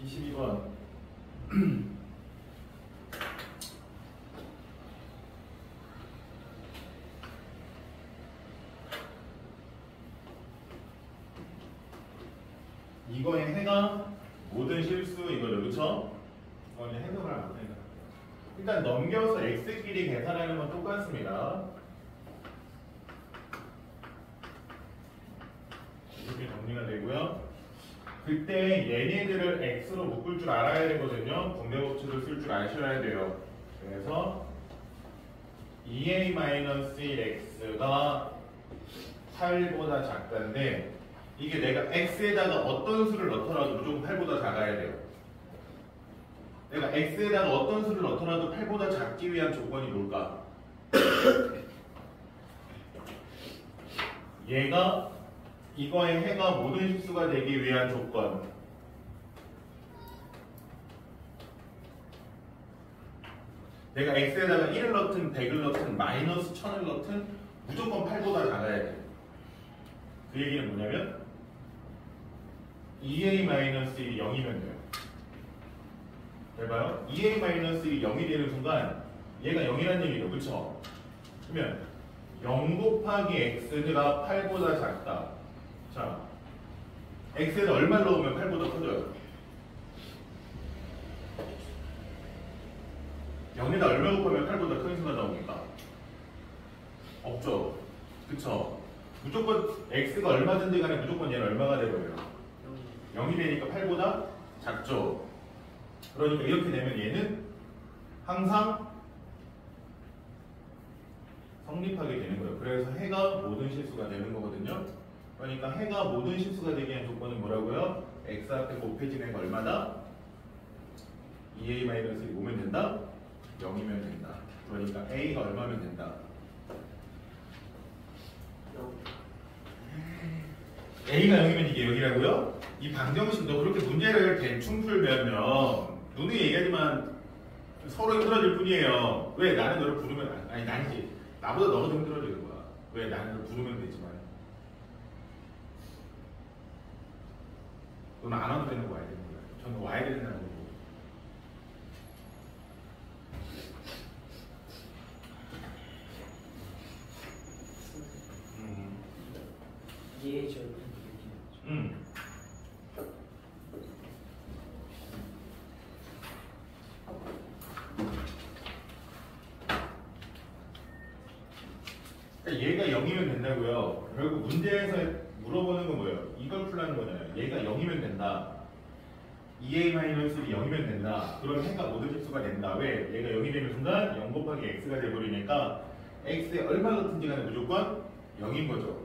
(22번) 이거의 해가 모든 실수 이거죠, 그쵸? 이거는 해석을 안 합니다. 일단 넘겨서 x끼리 계산하는 건 똑같습니다. 이렇게 정리가 되고요. 그때 얘네들을 x로 묶을 줄 알아야 되거든요. 분배법칙을 쓸 줄 아셔야 돼요. 그래서 2a-1x가 8보다 작다인데 이게 내가 x에다가 어떤 수를 넣더라도 무조건 8보다 작아야 돼요. 내가 x에다가 어떤 수를 넣더라도 8보다 작기 위한 조건이 뭘까? 얘가 이거의 해가 모든 실수가 되기 위한 조건. 내가 x에다가 1을 넣든 100을 넣든 마이너스 1000을 넣든 무조건 8보다 작아야 돼. 그 얘기는 뭐냐면 2a-1이 0이면 돼요. 잘 봐요. 2a-1이 0이 되는 순간 얘가 0이라는 얘기죠. 그쵸? 그러면 0 곱하기 x가 8보다 작다. 자, x에다 얼마를 넣으면 8보다 커져요? 0에다 얼마 곱하면 8보다 큰 수가 나옵니까? 없죠. 그쵸? 무조건 x가 얼마든지 간에 무조건 얘는 얼마가 되고요? 0이 되니까 8보다 작죠. 그러니까 이렇게 되면 얘는 항상 성립하게 되는 거예요. 그래서 해가 모든 실수가 되는 거거든요. 그러니까 해가 모든 실수가 되기 위한 조건은 뭐라고요? x 앞에 곱해진 애가 얼마다? 2a-1이 오면 된다? 0이면 된다. 그러니까 a가 얼마면 된다? a가 0이면 이게 0이라고요? 이 방정식도 그렇게 문제를 대충 풀면요 누누이 얘기하지만 서로 힘들어질 뿐이에요. 왜? 나는 너를 부르면 아니 난지 나보다 너가 더 힘들어지는 거야. 왜? 나는 너를 부르면 되지만 너는 안 와도 되는 거 와야 되는 거야. 저는 와야 된다는 거고. 예, 저. 얘가 0이면 된다고요. 결국 문제에서 물어보는 건 뭐예요? 이걸 풀라는 거잖아요. 얘가 0이면 된다. 2a-1이 0이면 된다. 그럼 해가 모든 실수가 된다. 왜? 얘가 0이 되는 순간 0 곱하기 x가 돼버리니까 x에 얼마 넣든지 간에 무조건 0인 거죠.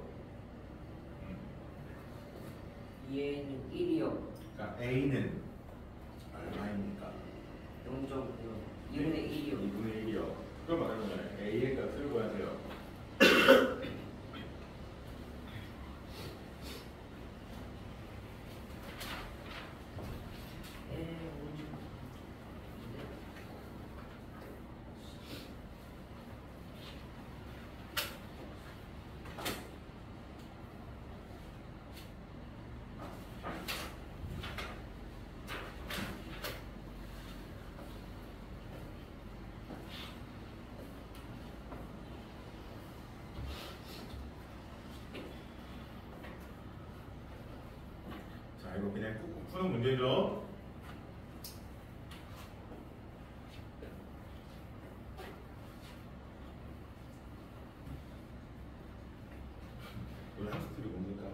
얘는 1이요. 그러니까 a는 얼마입니까? 0.9요. 2분의 1이요. 2분의 1이요. 그럼 말하는 거잖아요. a의 값을 구하세요. 이거 그냥 꾹꾹 푸는 문제죠. 우리 학생들이 뭡니까?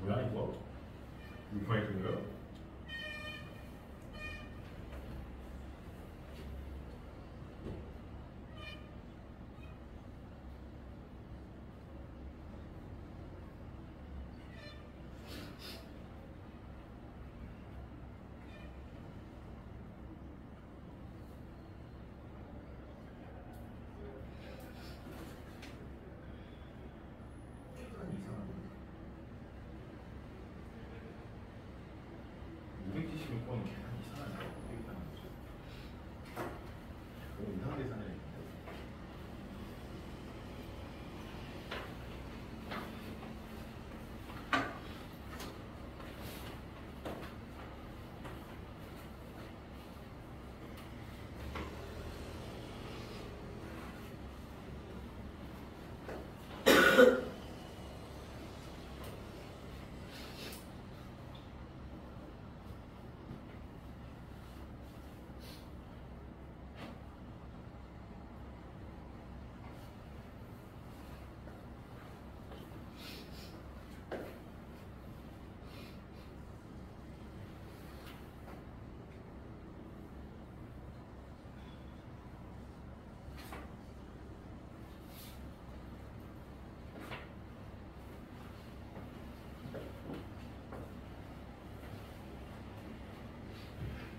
뭐야 이거? 이거 해준 거야? 이상한데. 우리 기시는 건 계산 이상하네. 너무 이상한 계산을 했는데.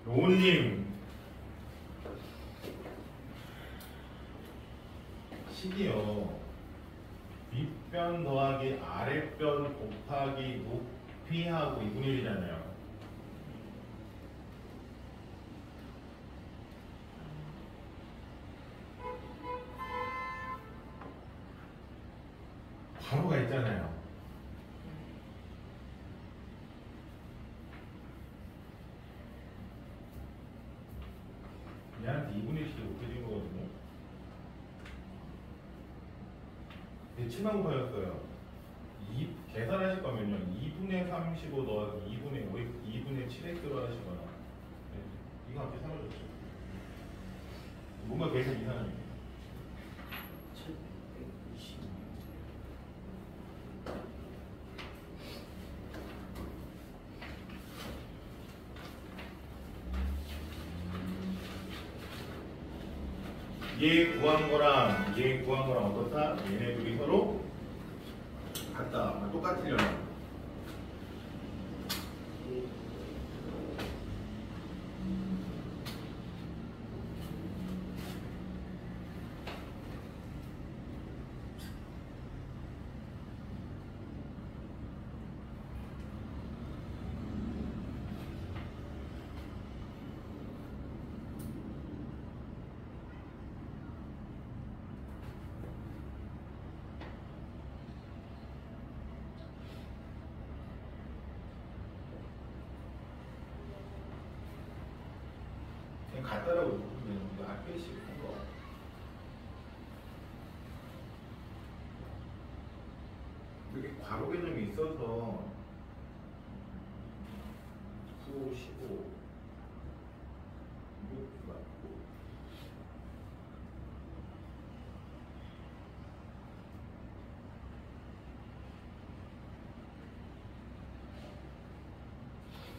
노은님 식이요 윗변 더하기 아랫변 곱하기 높이하고 2분의 1이잖아요. 바로가 있잖아요. 얘한테 2분의 1이 높여진 거거든요. 근데 7만 9였어요. 계산하실 거면요. 2분의 35 더하기 2분의 5, 2분의 7x로 하시거나. 네, 이거 앞에 사라졌죠. 뭔가 계산 이상합니다. 1120. 얘 구한 거랑 얘 구한 거랑 어떻다? 얘네 둘이 서로 같다. 똑같으려나? 그냥 같다라고 누르면 이거 앞에씩 한 거. 이게 괄호 개념이 있어서 9, 15 이렇게 맞고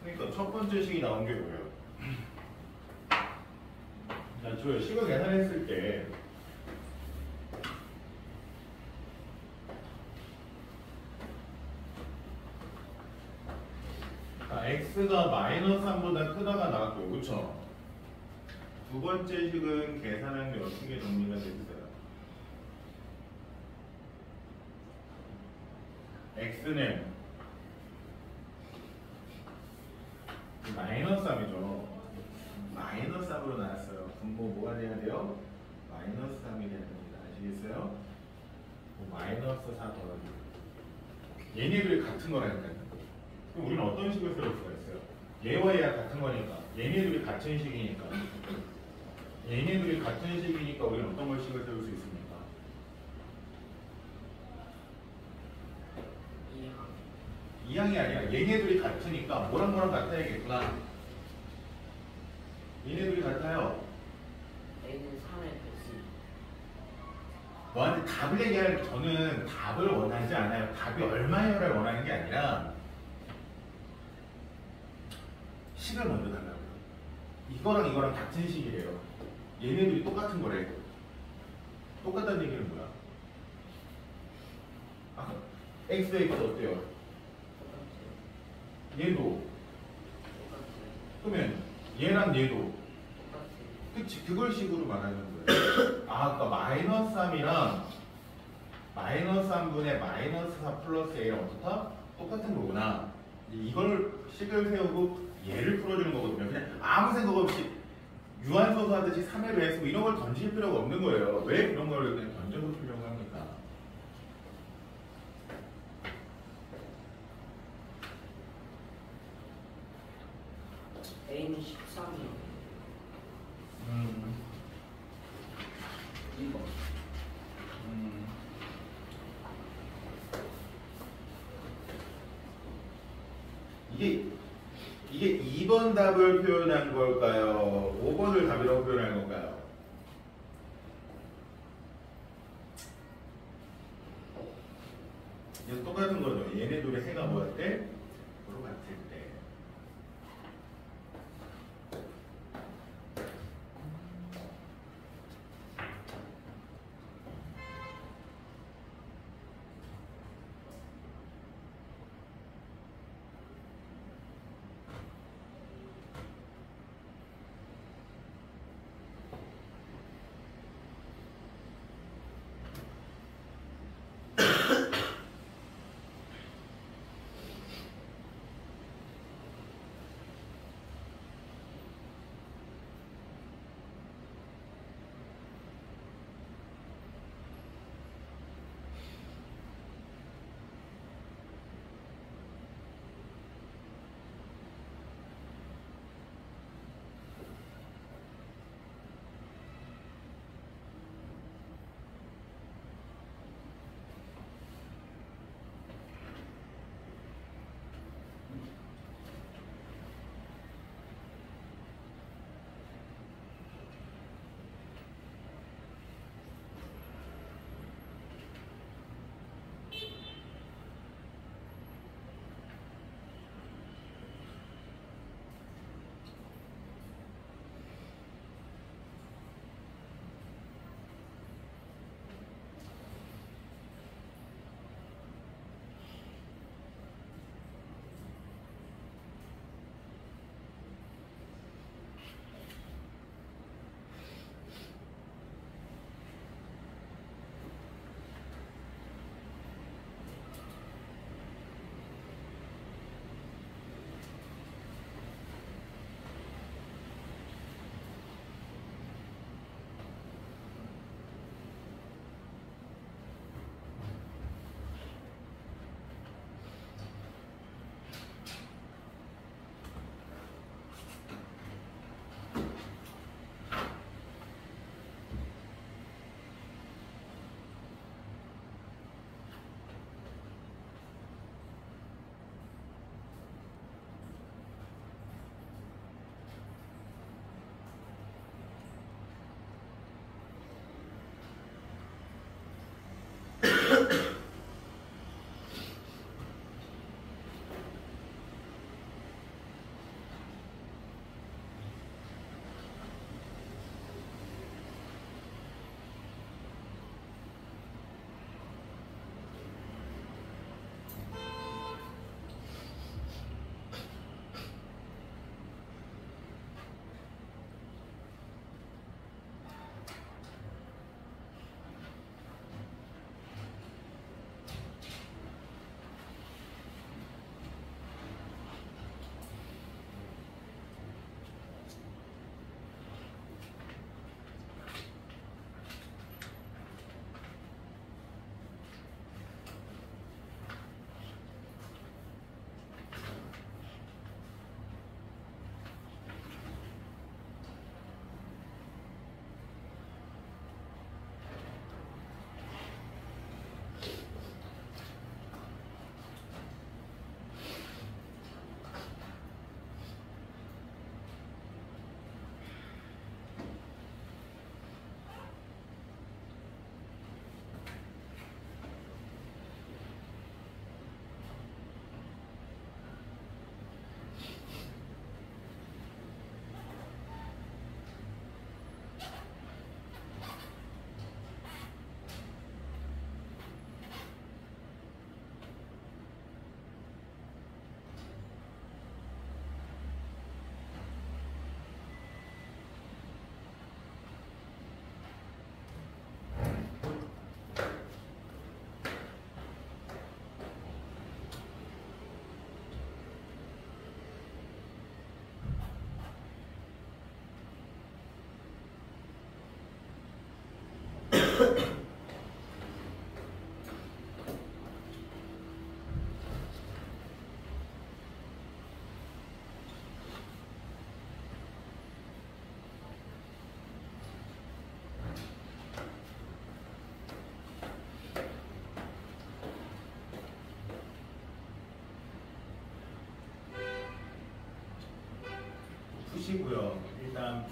그러니까 첫 번째 식이 나온 게 뭐예요? 자, 저 식을 계산했을 때 x가 마이너스 3보다 크다가 나왔고요. 그쵸? 두 번째 식은 계산한 게 어떻게 정리가 됐어요? x는 마이너스 3이죠. 마이너스 3으로 나왔어요. 분모 뭐가 돼야 돼요? 마이너스 3이 돼야 됩니다. 아시겠어요? 마이너스 4 더하기. 얘네들이 같은 거라니까요. 그럼 우리는 어떤 식을 세울 수가 있어요? 얘와 얘가 같은 거니까. 얘네들이 같은 식이니까. 얘네들이 같은 식이니까 우리는 어떤 걸 식을 세울 수 있습니까? 이항이 아니라 얘네들이 같으니까 뭐랑 뭐랑 같아야겠구나. 얘네들이 같아요. A는 3의 배수. 너한테 답을 얘기할 저는 답을 원하지 않아요. 답이 얼마여를 원하는 게 아니라 식을 먼저 달라고요. 이거랑 이거랑 같은 식이래요. 얘네들이 똑같은 거래. 똑같다는 얘기는 뭐야? 아, x 어때요? 똑같아요. 얘도. 똑같아요. 그러면 얘랑 얘도. 똑같아요. 그치, 그걸 식으로 말하는 거예요. 아, 아까 마이너스 3이랑 마이너스 3분의 마이너스 4 플러스 A랑 어떻다? 똑같은 거구나. 이걸 식을 세우고 얘를 풀어주는 거거든요. 그냥 아무 생각 없이 유한소수 하듯이 3의 배수 이런 걸 던질 필요가 없는 거예요. 왜 그런 걸 그냥 던져서 풀려고 합니까? A는 13이요. 2번. 이게 2번 답을 표현한 걸까요? 5번을 답이라고 표현한 걸까요? 이게 똑같은 거죠. 얘네들의 해가 뭐할 때? 서로 같을 때.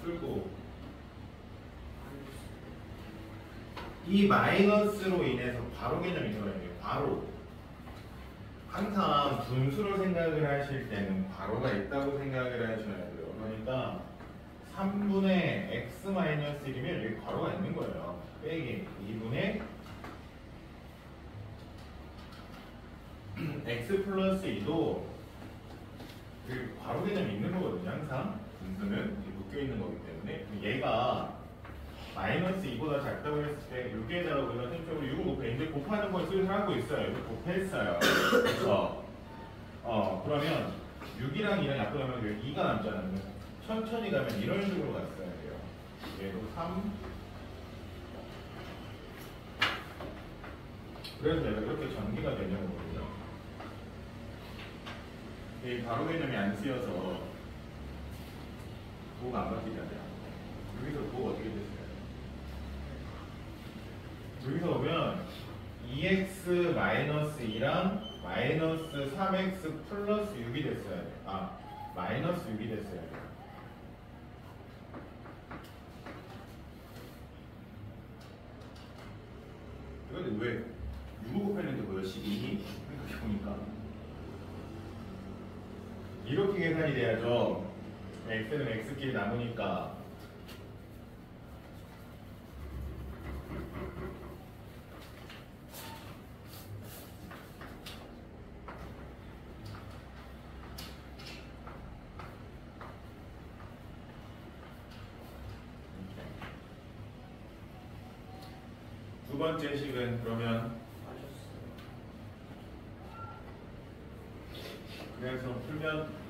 풀고 이 마이너스로 인해서 괄호 개념이 들어야 돼요. 괄호. 항상 분수로 생각을 하실 때는 괄호가 있다고 생각을 하셔야 돼요. 그러니까 3분의 x-1이면 여기 괄호가 있는 거예요. 빼기 2분의 x 플러스 2도 그 괄호 개념이 있는 거거든요. 항상 분수는 묶여 있는 거기 때문에 얘가 마이너스 2보다 작다고 했을 때 6에다가 우리가 선생님적으로 6을 곱해. 이제 곱하는 걸 쓰고 하고 있어요. 이거 곱했어요. 그래서 그러면 6이랑 2랑 약분하면 여기 2가 남잖아요. 천천히 가면 이런 식으로 갔어야 돼요. 얘도 3. 그래서 얘가 이렇게 전개가 되는 거거든요. 이 괄호 개념이 안 쓰여서 부호가 안 바뀌잖아요. 여기서 부호가 어떻게 됐어요? 여기서 보면 2x 마이너스 2랑 마이너스 3x 플러스 6이 됐어야 돼요. 마이너스 6이 됐어야 돼요. 근데 왜 6을 곱했는데 왜 12니? 생각해보니까 이렇게 계산이 돼야죠. x는 x끼리 남으니까 두 번째 식은 그러면 그래서 풀면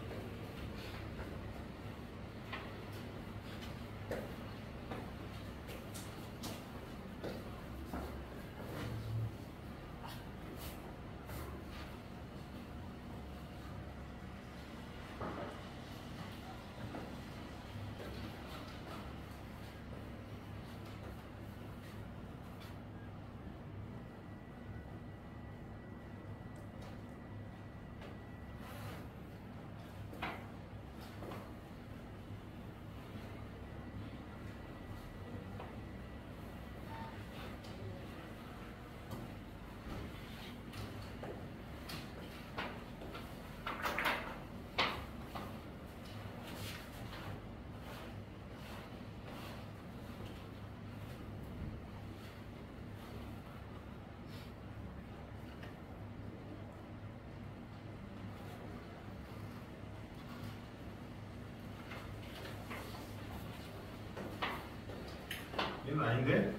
얘는 아닌데?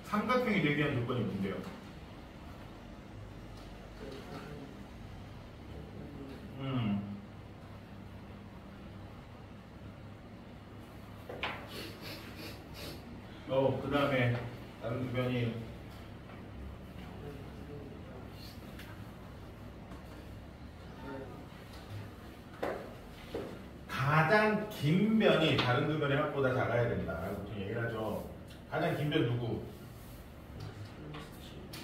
삼각형이 되기 위한 조건이 뭔데요? 그 다음에 다른 두 변이 가장 긴 변이 다른 두 변의 합보다 작아야 된다 라고 보통 얘기를 하죠. 가장 긴 변 누구?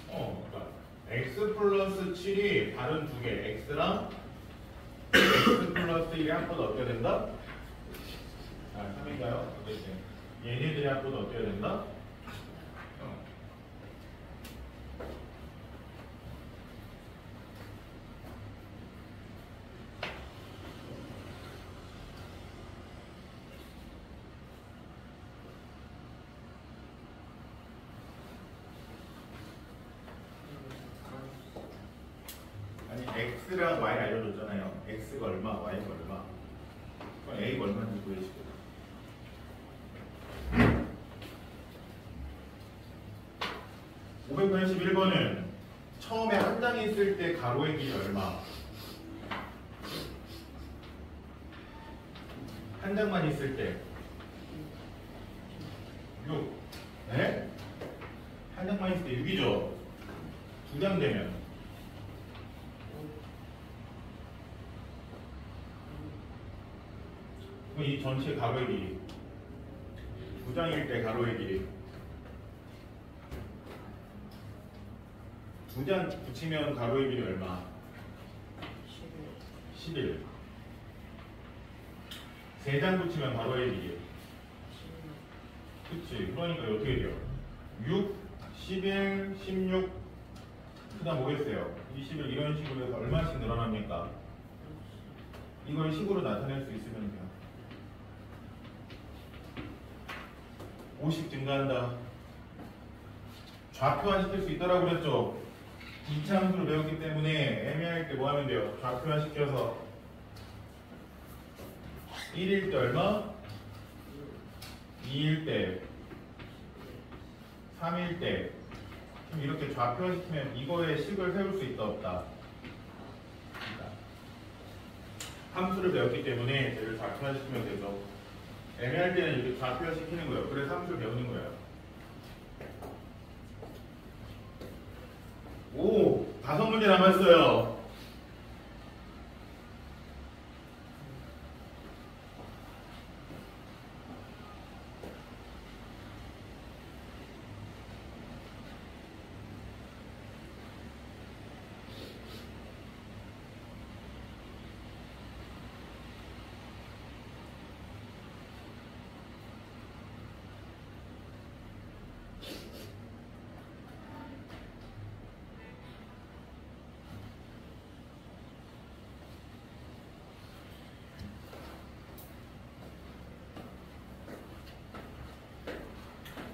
그러니까 x 플러스 7이 다른 두 개 x랑 x 플러스 1의 합보다 어때야 된다? 3인가요? 얘네들의 합보다 어때야 된다? x랑 y 알려줬잖아요. x가 얼마, y가 얼마. 그럼 a가 얼마인지 구해주세요. (581번은) 처음에 한 장 있을 때 가로의 길이 얼마? 한 장만 있을 때 6. 네? 한 장만 있을 때 6이죠. 두 장 되면 그럼 이 전체 가로의 길이 두 장일 때 가로의 길이 두 장 붙이면 가로의 길이 얼마? 11. 3장 붙이면 바로 해지게. 그치. 그러니까 어떻게 돼요? 6, 11, 16. 그 다음 뭐겠어요? 21 이런 식으로 해서 얼마씩 늘어납니까? 이걸 식으로 나타낼 수 있으면 돼요. 50 증가한다. 좌표화시킬 수 있다라고 그랬죠? 이차함수를 배웠기 때문에 애매할 때 뭐 하면 돼요? 좌표화시켜서 1일 때 얼마? 2일 때 3일 때 그럼 이렇게 좌표화시키면 이거에 식을 세울 수 있다 없다? 함수를 배웠기 때문에 얘를 좌표화시키면 되죠. 애매할 때는 이렇게 좌표화시키는 거예요. 그래서 함수를 배우는 거예요. 오! 5문제 남았어요.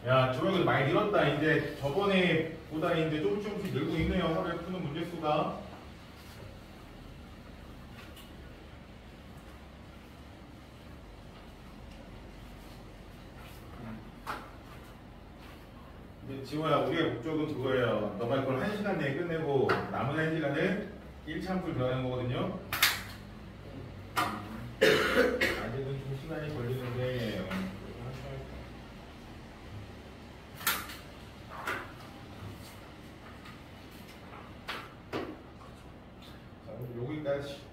야, 조용히 많이 늘었다. 이제 저번에 보다 이제 조금씩 늘고 있네요. 하루에 푸는 문제 수가. 이제 지호야, 우리의 목적은 그거예요. 너가 이걸 1시간 내에 끝내고 남은 1시간을 1차함수 배우는 거거든요. 아직은 좀 시간이 걸리는데 여기까지.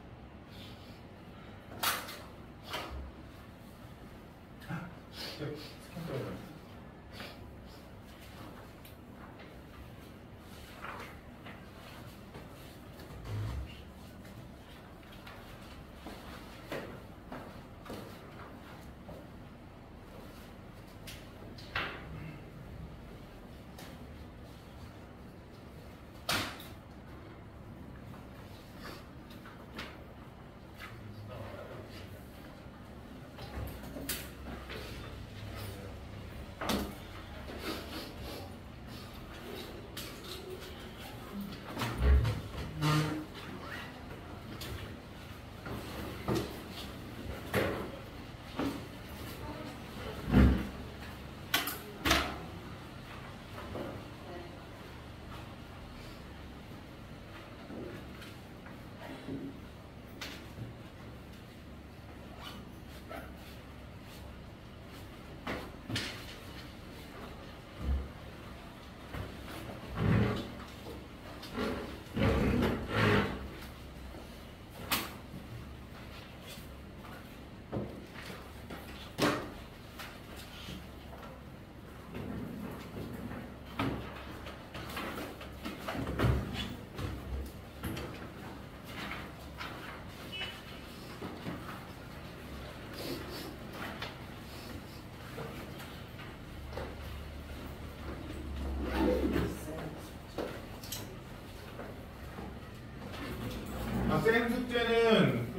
쌤 숙제는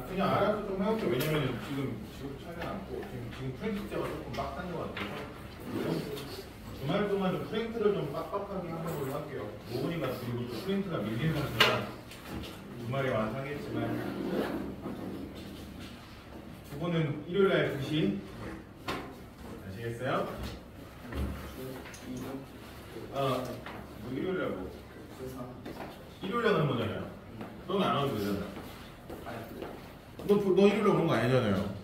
그냥 알아서 좀 해볼게. 왜냐면 지금 차이가 않고 지금 프랭 숙제가 조금 빡센 것 같아서 주말 동안 좀 프랭트를 좀 빡빡하게 하는 걸로 할게요. 5분이가 그리고 또 프랭트가 밀린 상태라 주말에 완성했지만 두 분은 일요일날 2시 아시겠어요? 뭐 일요일날 뭐? 일요일날 하는 거잖아요. 너는 안 와도 되잖아. 너 일요일에 오는 거 아니잖아요.